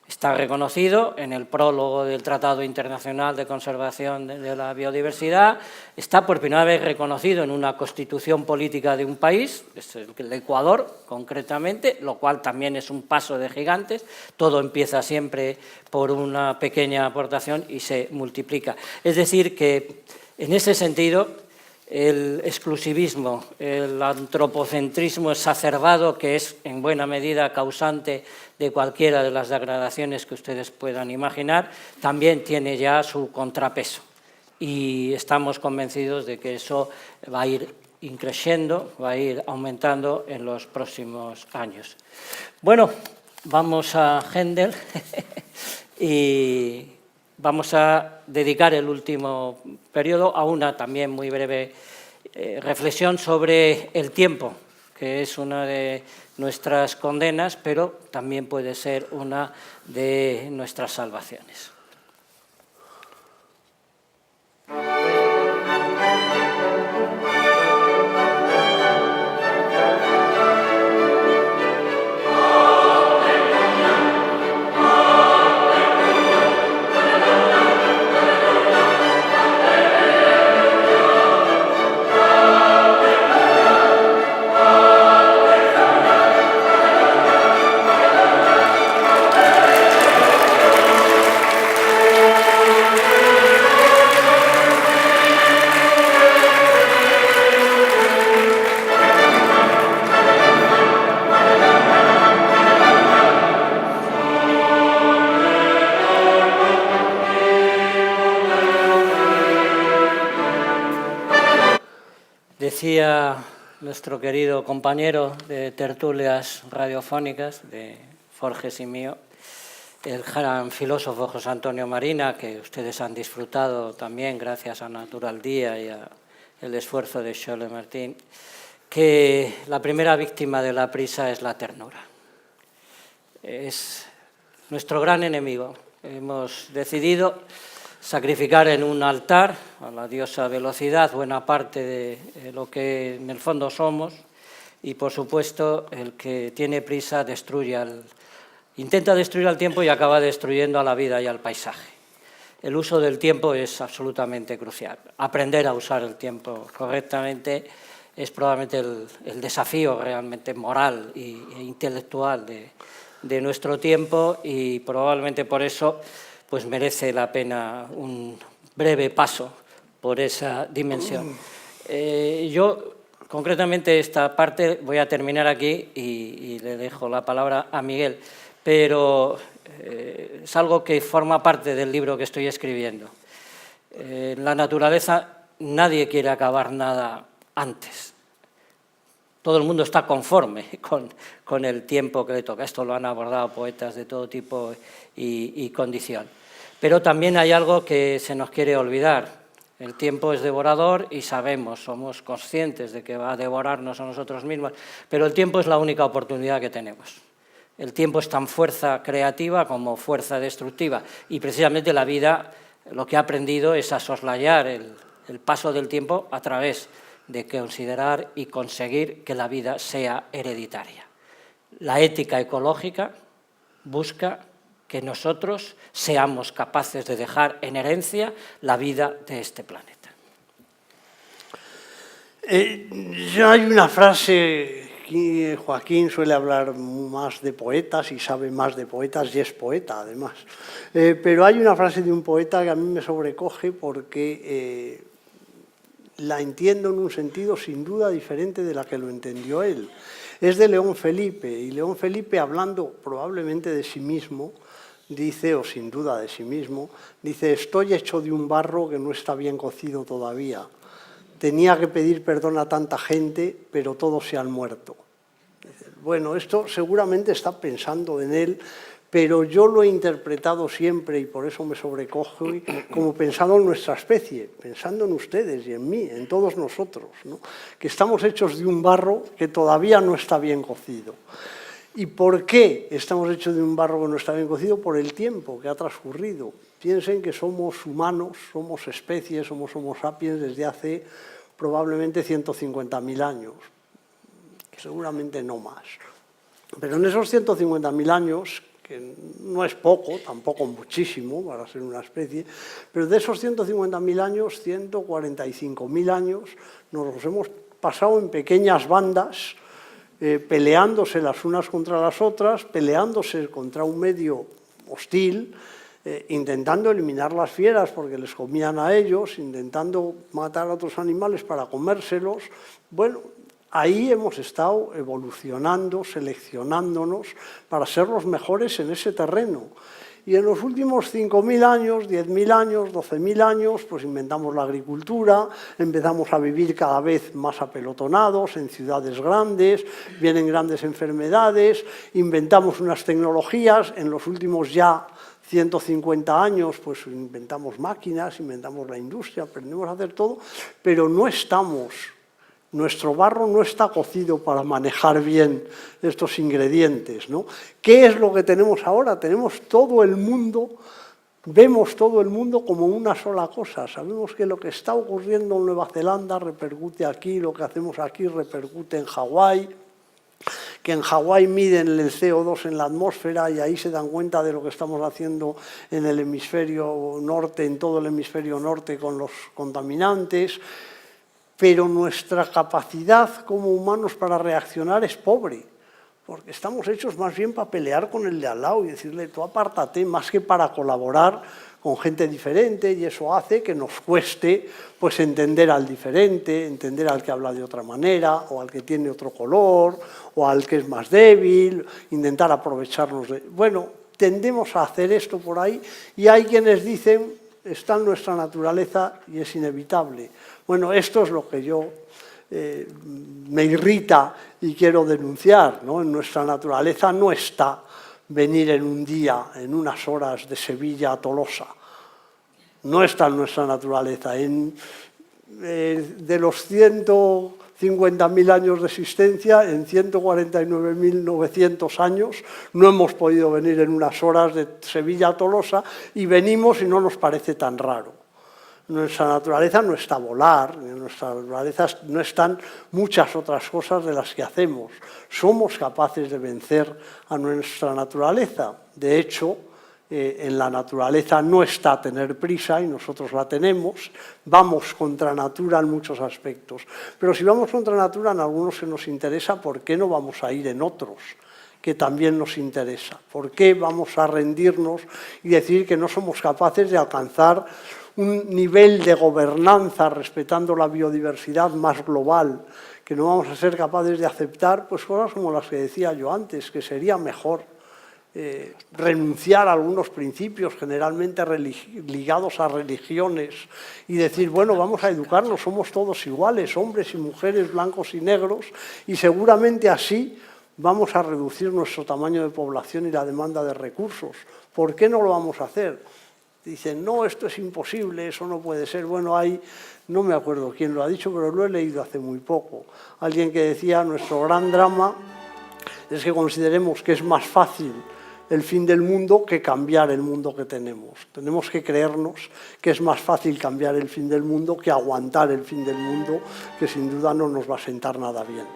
Está reconocido en el prólogo del Tratado Internacional de Conservación de la Biodiversidad, está por primera vez reconocido en una constitución política de un país, es el de Ecuador concretamente, lo cual también es un paso de gigantes. Todo empieza siempre por una pequeña aportación y se multiplica. Es decir, que en ese sentido el exclusivismo, el antropocentrismo exacerbado, que es en buena medida causante de cualquiera de las degradaciones que ustedes puedan imaginar, también tiene ya su contrapeso. Y estamos convencidos de que eso va a ir increciendo, va a ir aumentando en los próximos años. Bueno, vamos a Händel y vamos a dedicar el último periodo a una también muy breve reflexión sobre el tiempo, que es una de nuestras condenas, pero también puede ser una de nuestras salvaciones. Decía nuestro querido compañero de tertulias radiofónicas, de Forges y mío, el gran filósofo José Antonio Marina, que ustedes han disfrutado también gracias a Natural Día y al esfuerzo de Xole Martín, que la primera víctima de la prisa es la ternura. Es nuestro gran enemigo. Hemos decidido sacrificar en un altar a la diosa velocidad buena parte de lo que en el fondo somos y, por supuesto, el que tiene prisa intenta destruir al tiempo y acaba destruyendo a la vida y al paisaje. El uso del tiempo es absolutamente crucial. Aprender a usar el tiempo correctamente es probablemente el desafío realmente moral e intelectual de nuestro tiempo y probablemente por eso pues merece la pena un breve paso por esa dimensión. Yo, concretamente, esta parte voy a terminar aquí y le dejo la palabra a Miguel, pero es algo que forma parte del libro que estoy escribiendo. En la naturaleza nadie quiere acabar nada antes. Todo el mundo está conforme con el tiempo que le toca. Esto lo han abordado poetas de todo tipo y condición. Pero también hay algo que se nos quiere olvidar. El tiempo es devorador y somos conscientes de que va a devorarnos a nosotros mismos, pero el tiempo es la única oportunidad que tenemos. El tiempo es tan fuerza creativa como fuerza destructiva y precisamente la vida lo que ha aprendido es a soslayar el paso del tiempo a través de considerar y conseguir que la vida sea hereditaria. La ética ecológica busca que nosotros seamos capaces de dejar en herencia la vida de este planeta. Ya hay una frase, que Joaquín suele hablar más de poetas y sabe más de poetas y es poeta además, pero hay una frase de un poeta que a mí me sobrecoge porque la entiendo en un sentido sin duda diferente de la que lo entendió él. Es de León Felipe, y León Felipe, hablando probablemente de sí mismo, dice, o sin duda de sí mismo, dice: estoy hecho de un barro que no está bien cocido todavía. Tenía que pedir perdón a tanta gente, pero todos se han muerto. Bueno, esto seguramente está pensando en él, pero yo lo he interpretado siempre, y por eso me sobrecoge, como pensando en nuestra especie, pensando en ustedes y en mí, en todos nosotros, ¿no? Que estamos hechos de un barro que todavía no está bien cocido. ¿Y por qué estamos hechos de un barro que no está bien cocido? Por el tiempo que ha transcurrido. Piensen que somos humanos, somos especies, somos Homo sapiens desde hace probablemente 150.000 años, seguramente no más. Pero en esos 150.000 años, que no es poco, tampoco muchísimo para ser una especie, pero de esos 150.000 años, 145.000 años nos los hemos pasado en pequeñas bandas, peleándose las unas contra las otras, peleándose contra un medio hostil, intentando eliminar las fieras porque les comían a ellos, intentando matar a otros animales para comérselos. Bueno, ahí hemos estado evolucionando, seleccionándonos para ser los mejores en ese terreno. Y en los últimos 5.000 años, 10.000 años, 12.000 años, pues inventamos la agricultura, empezamos a vivir cada vez más apelotonados en ciudades grandes, vienen grandes enfermedades, inventamos unas tecnologías, en los últimos ya 150 años pues inventamos máquinas, inventamos la industria, aprendemos a hacer todo, pero no estamos... Nuestro barro no está cocido para manejar bien estos ingredientes, ¿no? ¿Qué es lo que tenemos ahora? Tenemos todo el mundo, vemos todo el mundo como una sola cosa. Sabemos que lo que está ocurriendo en Nueva Zelanda repercute aquí, lo que hacemos aquí repercute en Hawái, que en Hawái miden el CO2 en la atmósfera y ahí se dan cuenta de lo que estamos haciendo en el hemisferio norte, en todo el hemisferio norte con los contaminantes. Pero nuestra capacidad como humanos para reaccionar es pobre, porque estamos hechos más bien para pelear con el de al lado y decirle tú apártate, más que para colaborar con gente diferente, y eso hace que nos cueste pues entender al diferente, entender al que habla de otra manera, o al que tiene otro color, o al que es más débil, intentar aprovecharnos de... Bueno, tendemos a hacer esto por ahí, y hay quienes dicen está en nuestra naturaleza y es inevitable. Bueno, esto es lo que yo me irrita y quiero denunciar, ¿no? En nuestra naturaleza no está venir en un día, en unas horas de Sevilla a Tolosa. No está en nuestra naturaleza. De los 150.000 años de existencia, en 149.900 años, no hemos podido venir en unas horas de Sevilla a Tolosa y venimos y no nos parece tan raro. Nuestra naturaleza no está volar, en nuestra naturaleza no están muchas otras cosas de las que hacemos. Somos capaces de vencer a nuestra naturaleza. De hecho, en la naturaleza no está tener prisa y nosotros la tenemos. Vamos contra natura en muchos aspectos. Pero si vamos contra natura en algunos que nos interesa, ¿por qué no vamos a ir en otros que también nos interesa? ¿Por qué vamos a rendirnos y decir que no somos capaces de alcanzar un nivel de gobernanza respetando la biodiversidad más global, que no vamos a ser capaces de aceptar pues cosas como las que decía yo antes, que sería mejor renunciar a algunos principios generalmente ligados a religiones y decir, bueno, vamos a educarnos, somos todos iguales, hombres y mujeres, blancos y negros, y seguramente así vamos a reducir nuestro tamaño de población y la demanda de recursos. ¿Por qué no lo vamos a hacer? Dicen, no, esto es imposible, eso no puede ser. Bueno, no me acuerdo quién lo ha dicho, pero lo he leído hace muy poco. Alguien que decía, nuestro gran drama es que consideremos que es más fácil el fin del mundo que cambiar el mundo que tenemos. Tenemos que creernos que es más fácil cambiar el fin del mundo que aguantar el fin del mundo, que sin duda no nos va a sentar nada bien.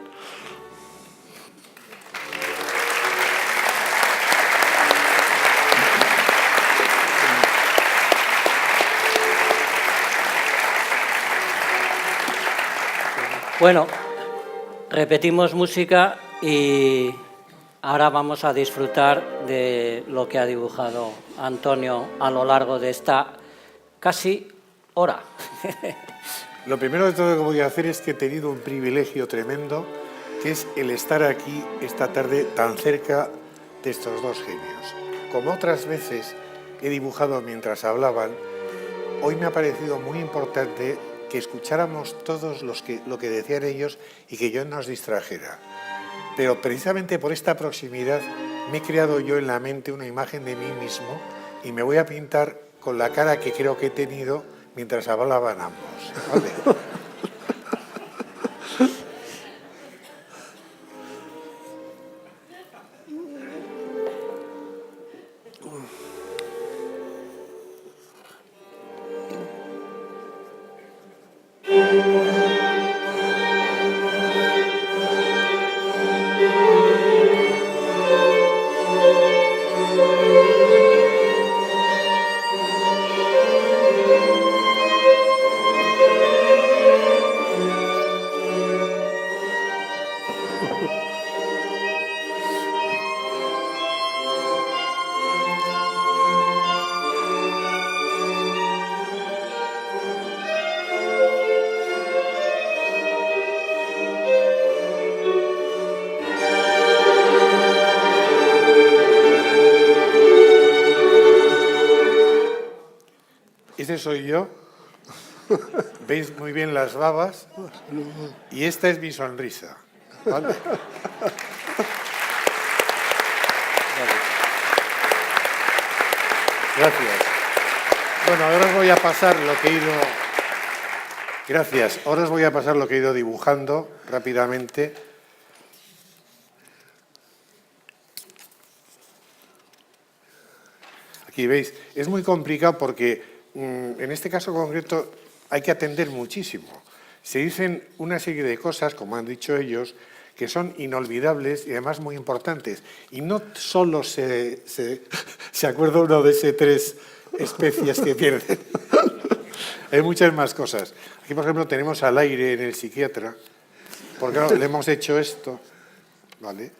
Bueno, repetimos música y ahora vamos a disfrutar de lo que ha dibujado Antonio a lo largo de esta casi hora. Lo primero de todo que voy a hacer es que he tenido un privilegio tremendo, que es el estar aquí esta tarde tan cerca de estos dos genios. Como otras veces he dibujado mientras hablaban, hoy me ha parecido muy importante que escucháramos todos lo que decían ellos y que yo no nos distrajera. Pero precisamente por esta proximidad me he creado yo en la mente una imagen de mí mismo y me voy a pintar con la cara que creo que he tenido mientras hablaban ambos, ¿vale? Este soy yo, veis muy bien las babas y esta es mi sonrisa, ¿vale? Gracias. Bueno, ahora os voy a pasar lo que he ido... Gracias. Ahora os voy a pasar lo que he ido dibujando rápidamente. Aquí veis, es muy complicado porque en este caso concreto hay que atender muchísimo. Se dicen una serie de cosas, como han dicho ellos, que son inolvidables y además muy importantes. Y no solo se acuerda uno de esas tres especies que pierden. Hay muchas más cosas. Aquí, por ejemplo, tenemos al aire en el psiquiatra, porque claro, le hemos hecho esto, ¿vale?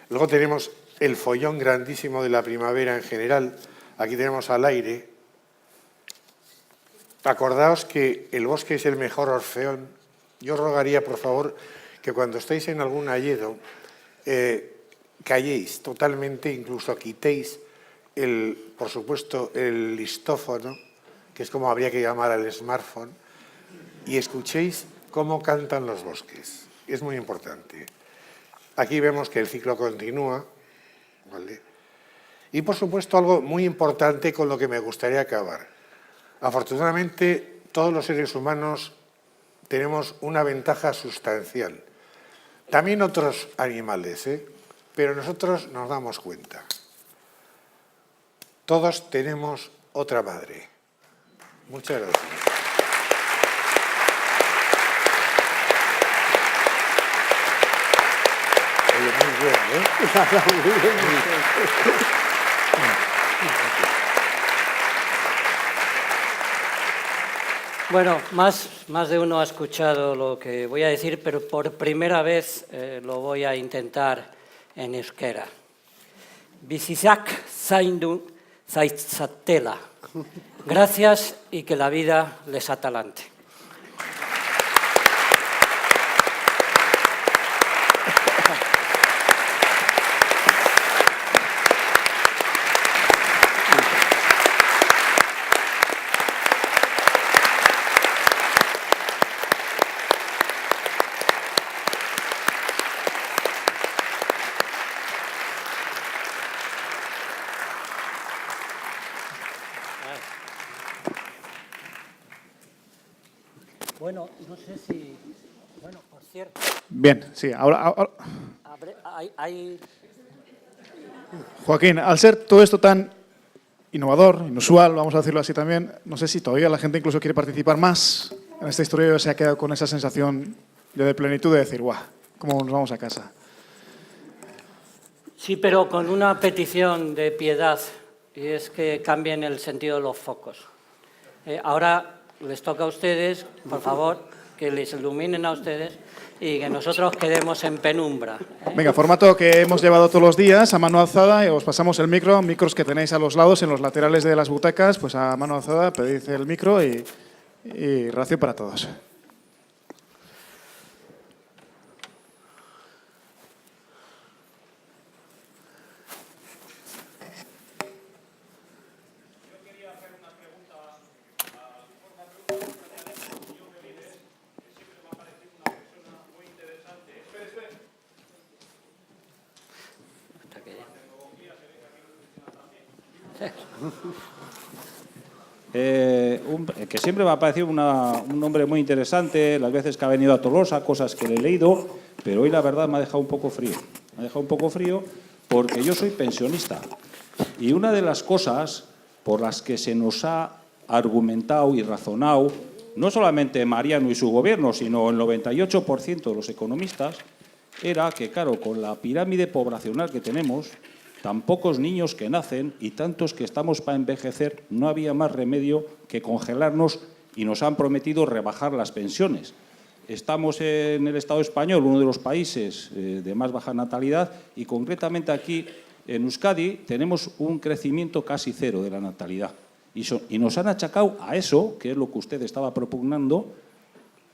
Luego tenemos el follón grandísimo de la primavera en general. Aquí tenemos al aire. Acordaos que el bosque es el mejor orfeón. Yo rogaría, por favor, que cuando estéis en algún hayedo, calléis totalmente, incluso quitéis, por supuesto, el listófono, que es como habría que llamar al smartphone, y escuchéis cómo cantan los bosques. Es muy importante. Aquí vemos que el ciclo continúa, ¿vale? Y, por supuesto, algo muy importante con lo que me gustaría acabar. Afortunadamente, todos los seres humanos tenemos una ventaja sustancial. También otros animales, pero nosotros nos damos cuenta. Todos tenemos otra madre. Muchas gracias. Oye, muy bien, Bueno, más de uno ha escuchado lo que voy a decir, pero por primera vez lo voy a intentar en euskera. Bizizak zaindu zaitzatela. Gracias y que la vida les atalante. Bueno, no sé si... Bueno, por cierto... Bien, sí, ahora... Hay... Joaquín, al ser todo esto tan innovador, inusual, vamos a decirlo así también, no sé si todavía la gente incluso quiere participar más en esta historia o se ha quedado con esa sensación de plenitud de decir, guau, ¿cómo nos vamos a casa? Sí, pero con una petición de piedad, y es que cambien el sentido de los focos. Ahora les toca a ustedes, por favor, que les iluminen a ustedes y que nosotros quedemos en penumbra. Venga, formato que hemos llevado todos los días a mano alzada, y os pasamos el micro, micros que tenéis a los lados, en los laterales de las butacas, pues a mano alzada pedid el micro y ración para todos. Que siempre me ha parecido un hombre muy interesante, las veces que ha venido a Tolosa, cosas que le he leído, pero hoy la verdad me ha dejado un poco frío. Me ha dejado un poco frío porque yo soy pensionista. Y una de las cosas por las que se nos ha argumentado y razonado, no solamente Mariano y su gobierno, sino el 98% de los economistas, era que, claro, con la pirámide poblacional que tenemos, tan pocos niños que nacen y tantos que estamos para envejecer, no había más remedio que congelarnos y nos han prometido rebajar las pensiones. Estamos en el Estado español, uno de los países de más baja natalidad, y concretamente aquí en Euskadi tenemos un crecimiento casi cero de la natalidad. Y nos han achacado a eso, que es lo que usted estaba propugnando,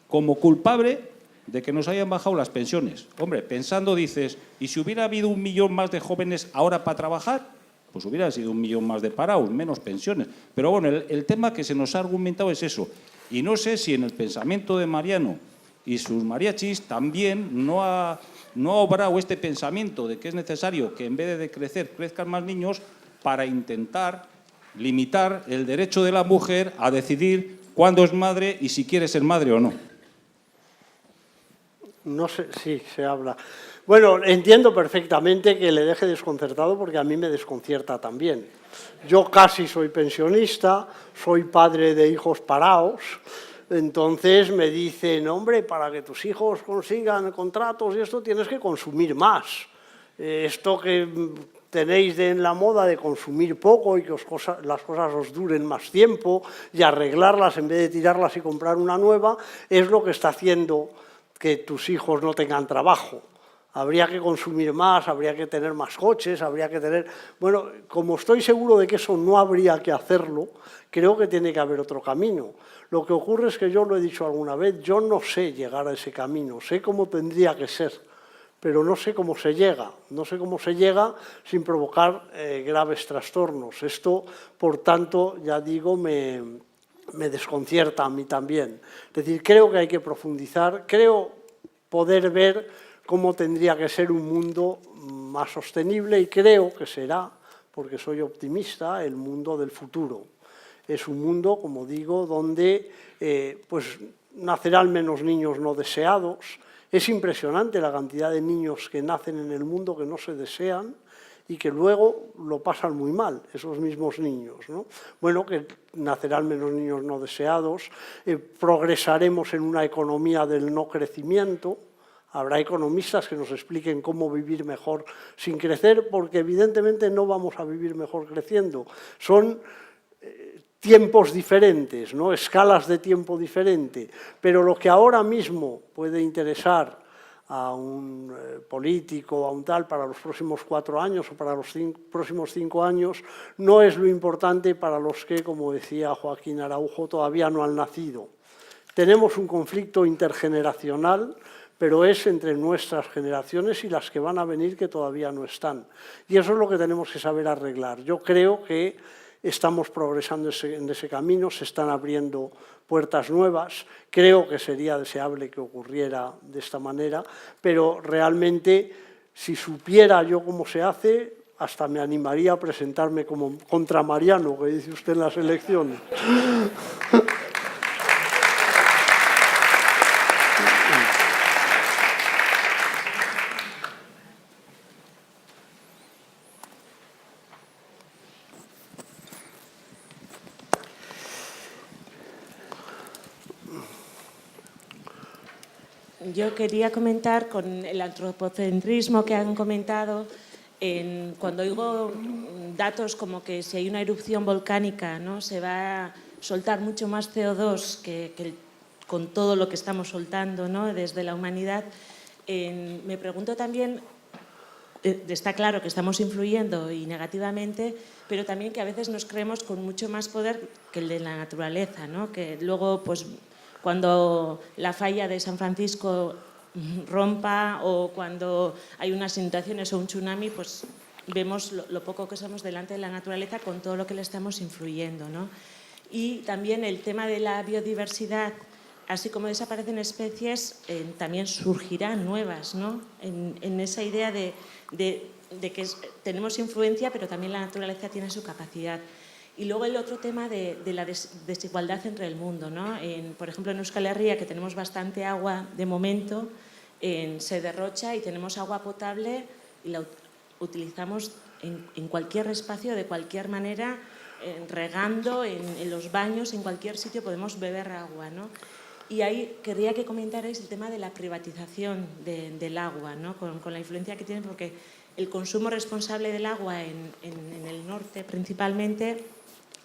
como culpable de que nos hayan bajado las pensiones. Hombre, pensando dices, ¿y si hubiera habido 1 millón más de jóvenes ahora para trabajar? Pues hubiera sido 1 millón más de parados, menos pensiones. Pero bueno, el tema que se nos ha argumentado es eso. Y no sé si en el pensamiento de Mariano y sus mariachis también no ha obrado este pensamiento de que es necesario que en vez de decrecer crezcan más niños para intentar limitar el derecho de la mujer a decidir cuándo es madre y si quiere ser madre o no. No sé, sí, se habla. Bueno, entiendo perfectamente que le deje desconcertado porque a mí me desconcierta también. Yo casi soy pensionista, soy padre de hijos parados, entonces me dicen, hombre, para que tus hijos consigan contratos y esto tienes que consumir más. Esto que tenéis en la moda de consumir poco y que las cosas os duren más tiempo y arreglarlas en vez de tirarlas y comprar una nueva, es lo que está haciendo que tus hijos no tengan trabajo. Habría que consumir más, habría que tener más coches, habría que tener... Bueno, como estoy seguro de que eso no habría que hacerlo, creo que tiene que haber otro camino. Lo que ocurre es que yo lo he dicho alguna vez, yo no sé llegar a ese camino, sé cómo tendría que ser, pero no sé cómo se llega. No sé cómo se llega sin provocar graves trastornos. Esto, por tanto, ya digo, me me desconcierta a mí también. Es decir, creo que hay que profundizar, creo poder ver cómo tendría que ser un mundo más sostenible y creo que será, porque soy optimista, el mundo del futuro. Es un mundo, como digo, donde pues nacerán menos niños no deseados. Es impresionante la cantidad de niños que nacen en el mundo que no se desean y que luego lo pasan muy mal, esos mismos niños, ¿no? Bueno, que nacerán menos niños no deseados, progresaremos en una economía del no crecimiento. Habrá economistas que nos expliquen cómo vivir mejor sin crecer, porque evidentemente no vamos a vivir mejor creciendo. Son tiempos diferentes, ¿no? Escalas de tiempo diferente, pero lo que ahora mismo puede interesar a un político, a un tal, para los próximos 4 años o para los próximos 5 años, no es lo importante para los que, como decía Joaquín Araujo, todavía no han nacido. Tenemos un conflicto intergeneracional, pero es entre nuestras generaciones y las que van a venir que todavía no están. Y eso es lo que tenemos que saber arreglar. Yo creo que estamos progresando en ese camino, se están abriendo puertas nuevas. Creo que sería deseable que ocurriera de esta manera, pero realmente, si supiera yo cómo se hace, hasta me animaría a presentarme como contra Mariano, que dice usted en las elecciones. Yo quería comentar con el antropocentrismo que han comentado, cuando oigo datos como que si hay una erupción volcánica, ¿no?, se va a soltar mucho más CO2 con todo lo que estamos soltando, ¿no?, desde la humanidad, me pregunto también, está claro que estamos influyendo y negativamente, pero también que a veces nos creemos con mucho más poder que el de la naturaleza, ¿no?, que luego, pues, cuando la falla de San Francisco rompa o cuando hay unas inundaciones o un tsunami, pues vemos lo poco que somos delante de la naturaleza con todo lo que le estamos influyendo, ¿no? Y también el tema de la biodiversidad, así como desaparecen especies, también surgirán nuevas, ¿no? En esa idea de que tenemos influencia, pero también la naturaleza tiene su capacidad. Y luego el otro tema de la desigualdad entre el mundo, ¿no? Por ejemplo, en Euskal Herria, que tenemos bastante agua de momento, se derrocha y tenemos agua potable y la utilizamos en cualquier espacio, de cualquier manera, regando, en los baños, en cualquier sitio podemos beber agua, ¿no? Y ahí querría que comentarais el tema de la privatización del agua, ¿no? Con la influencia que tiene, porque el consumo responsable del agua en el norte principalmente,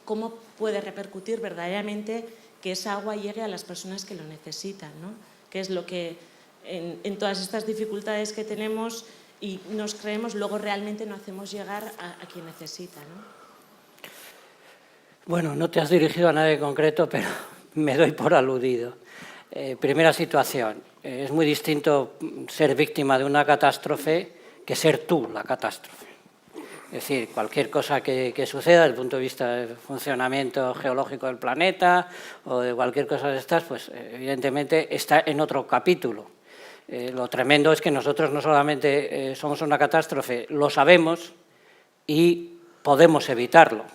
cómo puede repercutir verdaderamente que esa agua llegue a las personas que lo necesitan, ¿no? Que es lo que en todas estas dificultades que tenemos y nos creemos, luego realmente no hacemos llegar a quien necesita, ¿no? Bueno, no te has dirigido a nadie concreto, pero me doy por aludido. Primera situación, es muy distinto ser víctima de una catástrofe que ser tú la catástrofe. Es decir, cualquier cosa que suceda desde el punto de vista del funcionamiento geológico del planeta o de cualquier cosa de estas, pues evidentemente está en otro capítulo. Lo tremendo es que nosotros no solamente somos una catástrofe, lo sabemos y podemos evitarlo.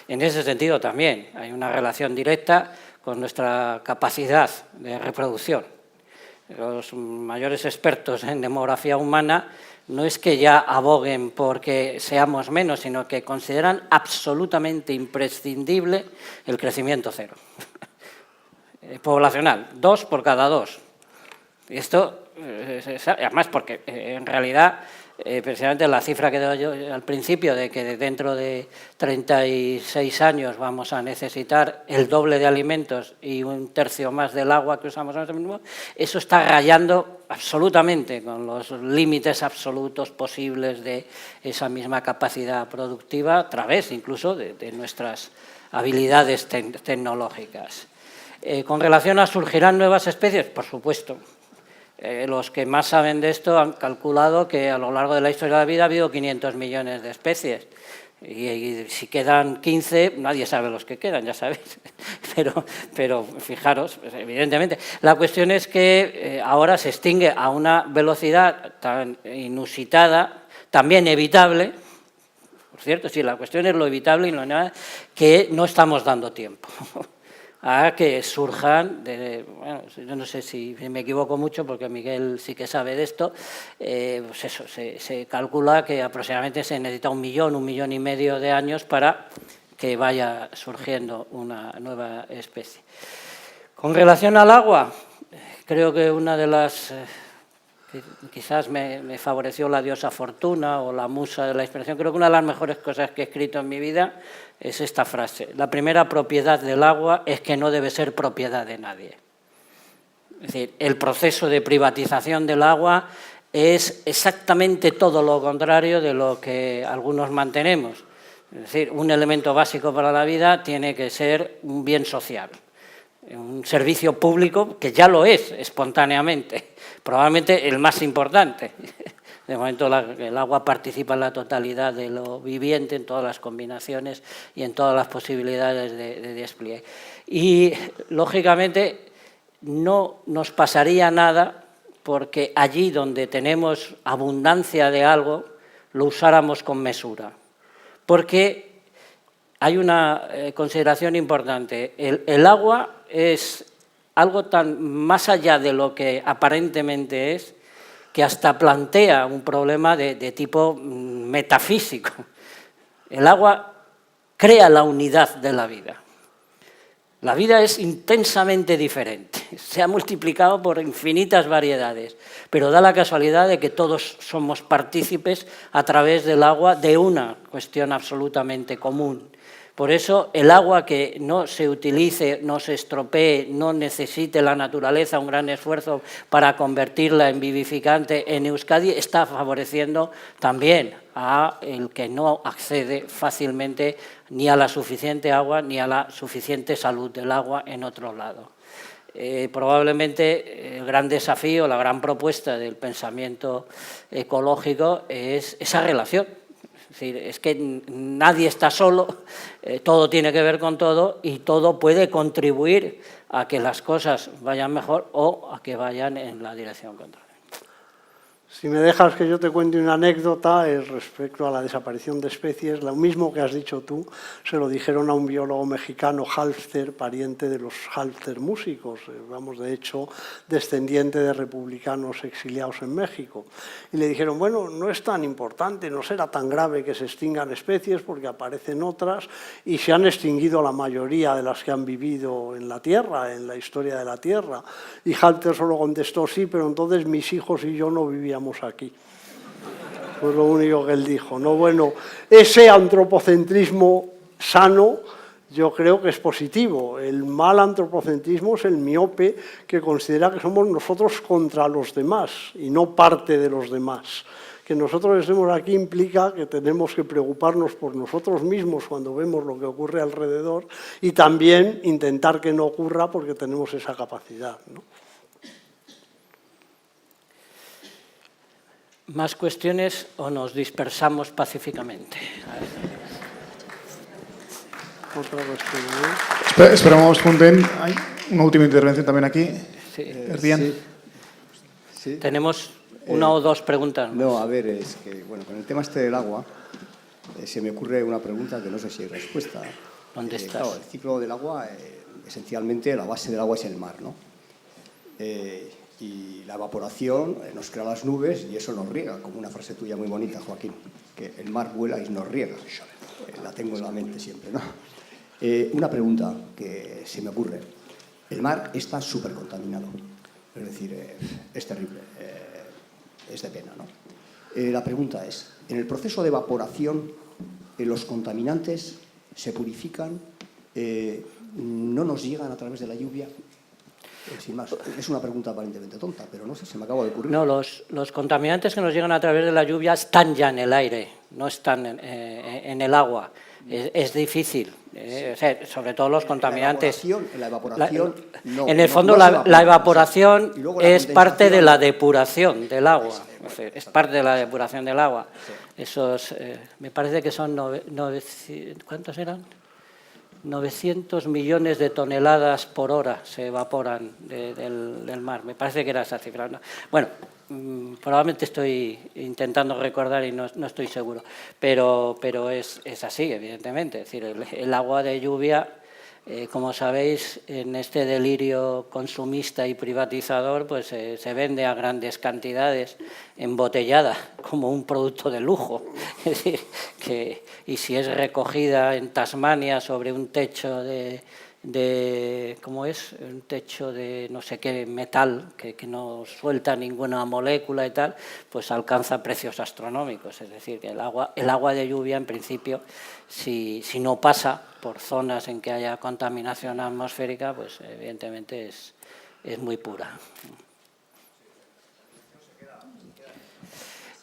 En ese sentido también hay una relación directa con nuestra capacidad de reproducción. Los mayores expertos en demografía humana no es que ya aboguen porque seamos menos, sino que consideran absolutamente imprescindible el crecimiento cero. Poblacional, 2 por cada 2. Y esto, además, porque en realidad, precisamente la cifra que doy yo al principio de que dentro de 36 años vamos a necesitar el doble de alimentos y 1/3 más del agua que usamos ahora mismo, eso está rayando absolutamente con los límites absolutos posibles de esa misma capacidad productiva, a través incluso de nuestras habilidades tecnológicas. Con relación a surgirán nuevas especies, por supuesto. Los que más saben de esto han calculado que a lo largo de la historia de la vida ha habido 500 millones de especies. Y si quedan 15, nadie sabe los que quedan, ya sabéis. Pero fijaros, pues, evidentemente. La cuestión es que ahora se extingue a una velocidad tan inusitada, también evitable. Por cierto, sí, la cuestión es lo evitable y lo nada, que no estamos dando tiempo a que surjan, bueno, yo no sé si me equivoco mucho porque Miguel sí que sabe de esto, pues eso, se calcula que aproximadamente se necesita 1 millón y medio de años para que vaya surgiendo una nueva especie. Con relación al agua, creo que una de las... quizás me favoreció la diosa Fortuna o la musa de la inspiración. Creo que una de las mejores cosas que he escrito en mi vida es esta frase. La primera propiedad del agua es que no debe ser propiedad de nadie. Es decir, el proceso de privatización del agua es exactamente todo lo contrario de lo que algunos mantenemos. Es decir, un elemento básico para la vida tiene que ser un bien social, un servicio público que ya lo es espontáneamente, probablemente el más importante. De momento el agua participa en la totalidad de lo viviente, en todas las combinaciones y en todas las posibilidades de despliegue. Y, lógicamente, no nos pasaría nada porque allí donde tenemos abundancia de algo, lo usáramos con mesura. Porque hay una consideración importante. El agua es algo tan más allá de lo que aparentemente es, que hasta plantea un problema de tipo metafísico. El agua crea la unidad de la vida. La vida es intensamente diferente, se ha multiplicado por infinitas variedades, pero da la casualidad de que todos somos partícipes a través del agua de una cuestión absolutamente común. Por eso el agua que no se utilice, no se estropee, no necesite la naturaleza un gran esfuerzo para convertirla en vivificante en Euskadi, está favoreciendo también a el que no accede fácilmente ni a la suficiente agua ni a la suficiente salud del agua en otro lado. Probablemente el gran desafío, la gran propuesta del pensamiento ecológico es esa relación. Es decir, es que nadie está solo, todo tiene que ver con todo y todo puede contribuir a que las cosas vayan mejor o a que vayan en la dirección contraria. Si me dejas que yo te cuente una anécdota respecto a la desaparición de especies, lo mismo que has dicho tú, se lo dijeron a un biólogo mexicano, Halfter, pariente de los Halfter músicos, vamos, de hecho, descendiente de republicanos exiliados en México. Y le dijeron, bueno, no es tan importante, no será tan grave que se extingan especies porque aparecen otras y se han extinguido la mayoría de las que han vivido en la Tierra, en la historia de la Tierra. Y Halfter solo contestó, sí, pero entonces mis hijos y yo no vivíamos aquí. Fue lo único que él dijo, ¿no? Bueno, ese antropocentrismo sano yo creo que es positivo. El mal antropocentrismo es el miope que considera que somos nosotros contra los demás y no parte de los demás. Que nosotros estemos aquí implica que tenemos que preocuparnos por nosotros mismos cuando vemos lo que ocurre alrededor y también intentar que no ocurra porque tenemos esa capacidad, ¿no? ¿Más cuestiones o nos dispersamos pacíficamente? Otra cuestión, Esperamos, Funden. Hay una última intervención también aquí. Sí. Erdian. Sí. Tenemos una o dos preguntas. No, a ver, es que, bueno, con el tema este del agua, se me ocurre una pregunta que no sé si hay respuesta. ¿Dónde estás? Claro, el ciclo del agua, esencialmente, la base del agua es el mar, ¿no? Y la evaporación nos crea las nubes y eso nos riega, como una frase tuya muy bonita, Joaquín, que el mar vuela y nos riega. La tengo en la mente siempre, ¿no? Una pregunta que se me ocurre. El mar está súper contaminado, es decir, es terrible, es de pena, ¿no? La pregunta es, en el proceso de evaporación, los contaminantes se purifican, no nos llegan a través de la lluvia. Sin más, es una pregunta aparentemente tonta, pero no sé, se me acaba de ocurrir. No, los contaminantes que nos llegan a través de la lluvia están ya en el aire, no están en el agua. Es difícil, o sea, sobre todo los contaminantes. La evaporación no, en el fondo, no la evaporación y luego la es parte de condensación. la depuración del agua. Es parte de la depuración del agua. Esos, me parece que son, ¿cuántos eran? 900 millones de toneladas por hora se evaporan del mar. Me parece que era esa cifra. Bueno, probablemente estoy intentando recordar y no estoy seguro, pero es así, evidentemente. Es decir, el agua de lluvia, como sabéis, en este delirio consumista y privatizador, pues se vende a grandes cantidades, embotellada, como un producto de lujo. Es decir, y si es recogida en Tasmania sobre un techo ¿cómo es? Un techo de no sé qué metal que no suelta ninguna molécula y tal, pues alcanza precios astronómicos. Es decir, que el agua de lluvia, en principio, si no pasa por zonas en que haya contaminación atmosférica, pues evidentemente es muy pura.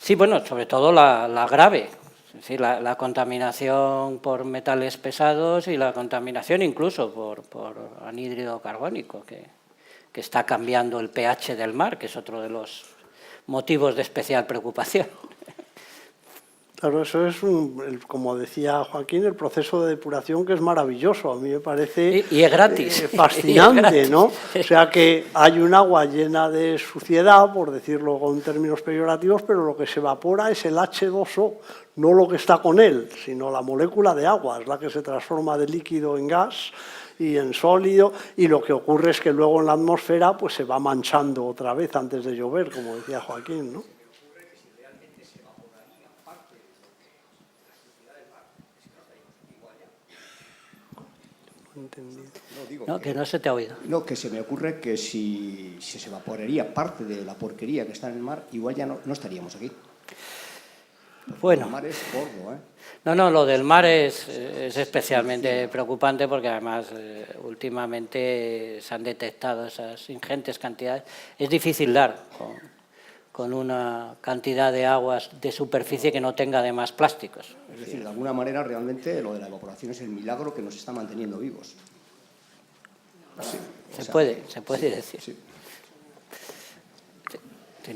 Sí, bueno, sobre todo la grave. Es decir, la contaminación por metales pesados y la contaminación incluso por anhídrido carbónico, que está cambiando el pH del mar, que es otro de los motivos de especial preocupación. Claro, eso es, como decía Joaquín, el proceso de depuración que es maravilloso. A mí me parece y es gratis. Fascinante, Y es gratis. ¿no? O sea que hay un agua llena de suciedad, por decirlo con términos peyorativos, pero lo que se evapora es el H2O, no lo que está con él, sino la molécula de agua, es la que se transforma de líquido en gas y en sólido, y lo que ocurre es que luego en la atmósfera pues se va manchando otra vez antes de llover, como decía Joaquín, ¿no? No, que no se te ha oído. No, que se me ocurre que si se evaporaría parte de la porquería que está en el mar, igual ya no estaríamos aquí. Bueno. El mar es gordo, ¿eh? No, lo del mar es especialmente preocupante porque además últimamente se han detectado esas ingentes cantidades. Es difícil dar con una cantidad de aguas de superficie que no tenga además plásticos. Es decir, de alguna manera realmente lo de la evaporación es el milagro que nos está manteniendo vivos. Sí, se puede decir. Sí.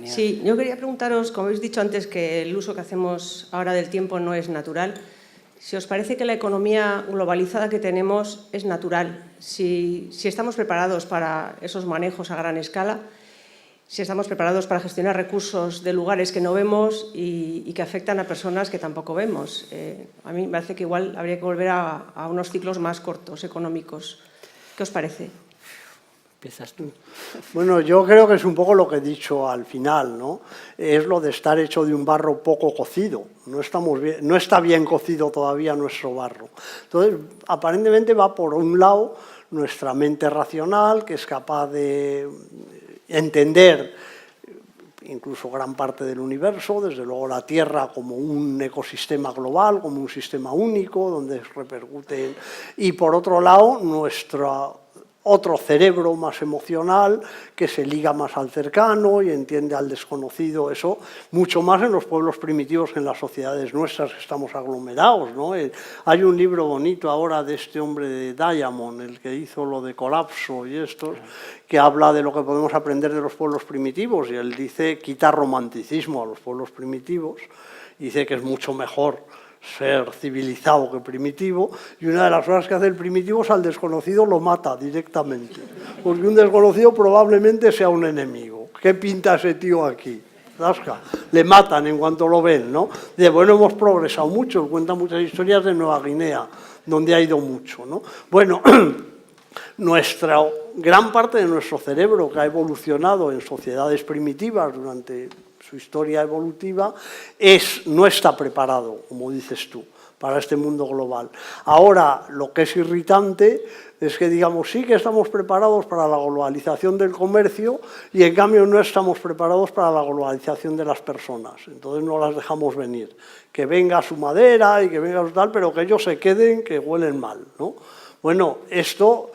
Sí, yo quería preguntaros, como habéis dicho antes, que el uso que hacemos ahora del tiempo no es natural. Si os parece que la economía globalizada que tenemos es natural, si estamos preparados para esos manejos a gran escala, si estamos preparados para gestionar recursos de lugares que no vemos y que afectan a personas que tampoco vemos. A mí me parece que igual habría que volver a unos ciclos más cortos, económicos. ¿Qué os parece? Empiezas tú. Bueno, yo creo que es un poco lo que he dicho al final, ¿no? Es lo de estar hecho de un barro poco cocido. No está bien cocido todavía nuestro barro. Entonces, aparentemente va por un lado nuestra mente racional, que es capaz de entender incluso gran parte del universo, desde luego la Tierra como un ecosistema global, como un sistema único, donde repercute. Y por otro lado, nuestro otro cerebro más emocional que se liga más al cercano y entiende al desconocido, eso mucho más en los pueblos primitivos que en las sociedades nuestras que estamos aglomerados, ¿no? Hay un libro bonito ahora de este hombre de Diamond, el que hizo lo de Colapso y estos, que habla de lo que podemos aprender de los pueblos primitivos y él dice quitar romanticismo a los pueblos primitivos, dice que es mucho mejor ser civilizado que primitivo, y una de las cosas que hace el primitivo es al desconocido lo mata directamente, porque un desconocido probablemente sea un enemigo. ¿Qué pinta ese tío aquí? Zasca. Le matan en cuanto lo ven, ¿no? De bueno, hemos progresado mucho, cuenta muchas historias de Nueva Guinea, donde ha ido mucho, ¿no? Bueno, gran parte de nuestro cerebro que ha evolucionado en sociedades primitivas durante su historia evolutiva, no está preparado, como dices tú, para este mundo global. Ahora, lo que es irritante es que digamos, sí que estamos preparados para la globalización del comercio y en cambio no estamos preparados para la globalización de las personas. Entonces no las dejamos venir. Que venga su madera y que venga su tal, pero que ellos se queden, que huelen mal, ¿no? Bueno, esto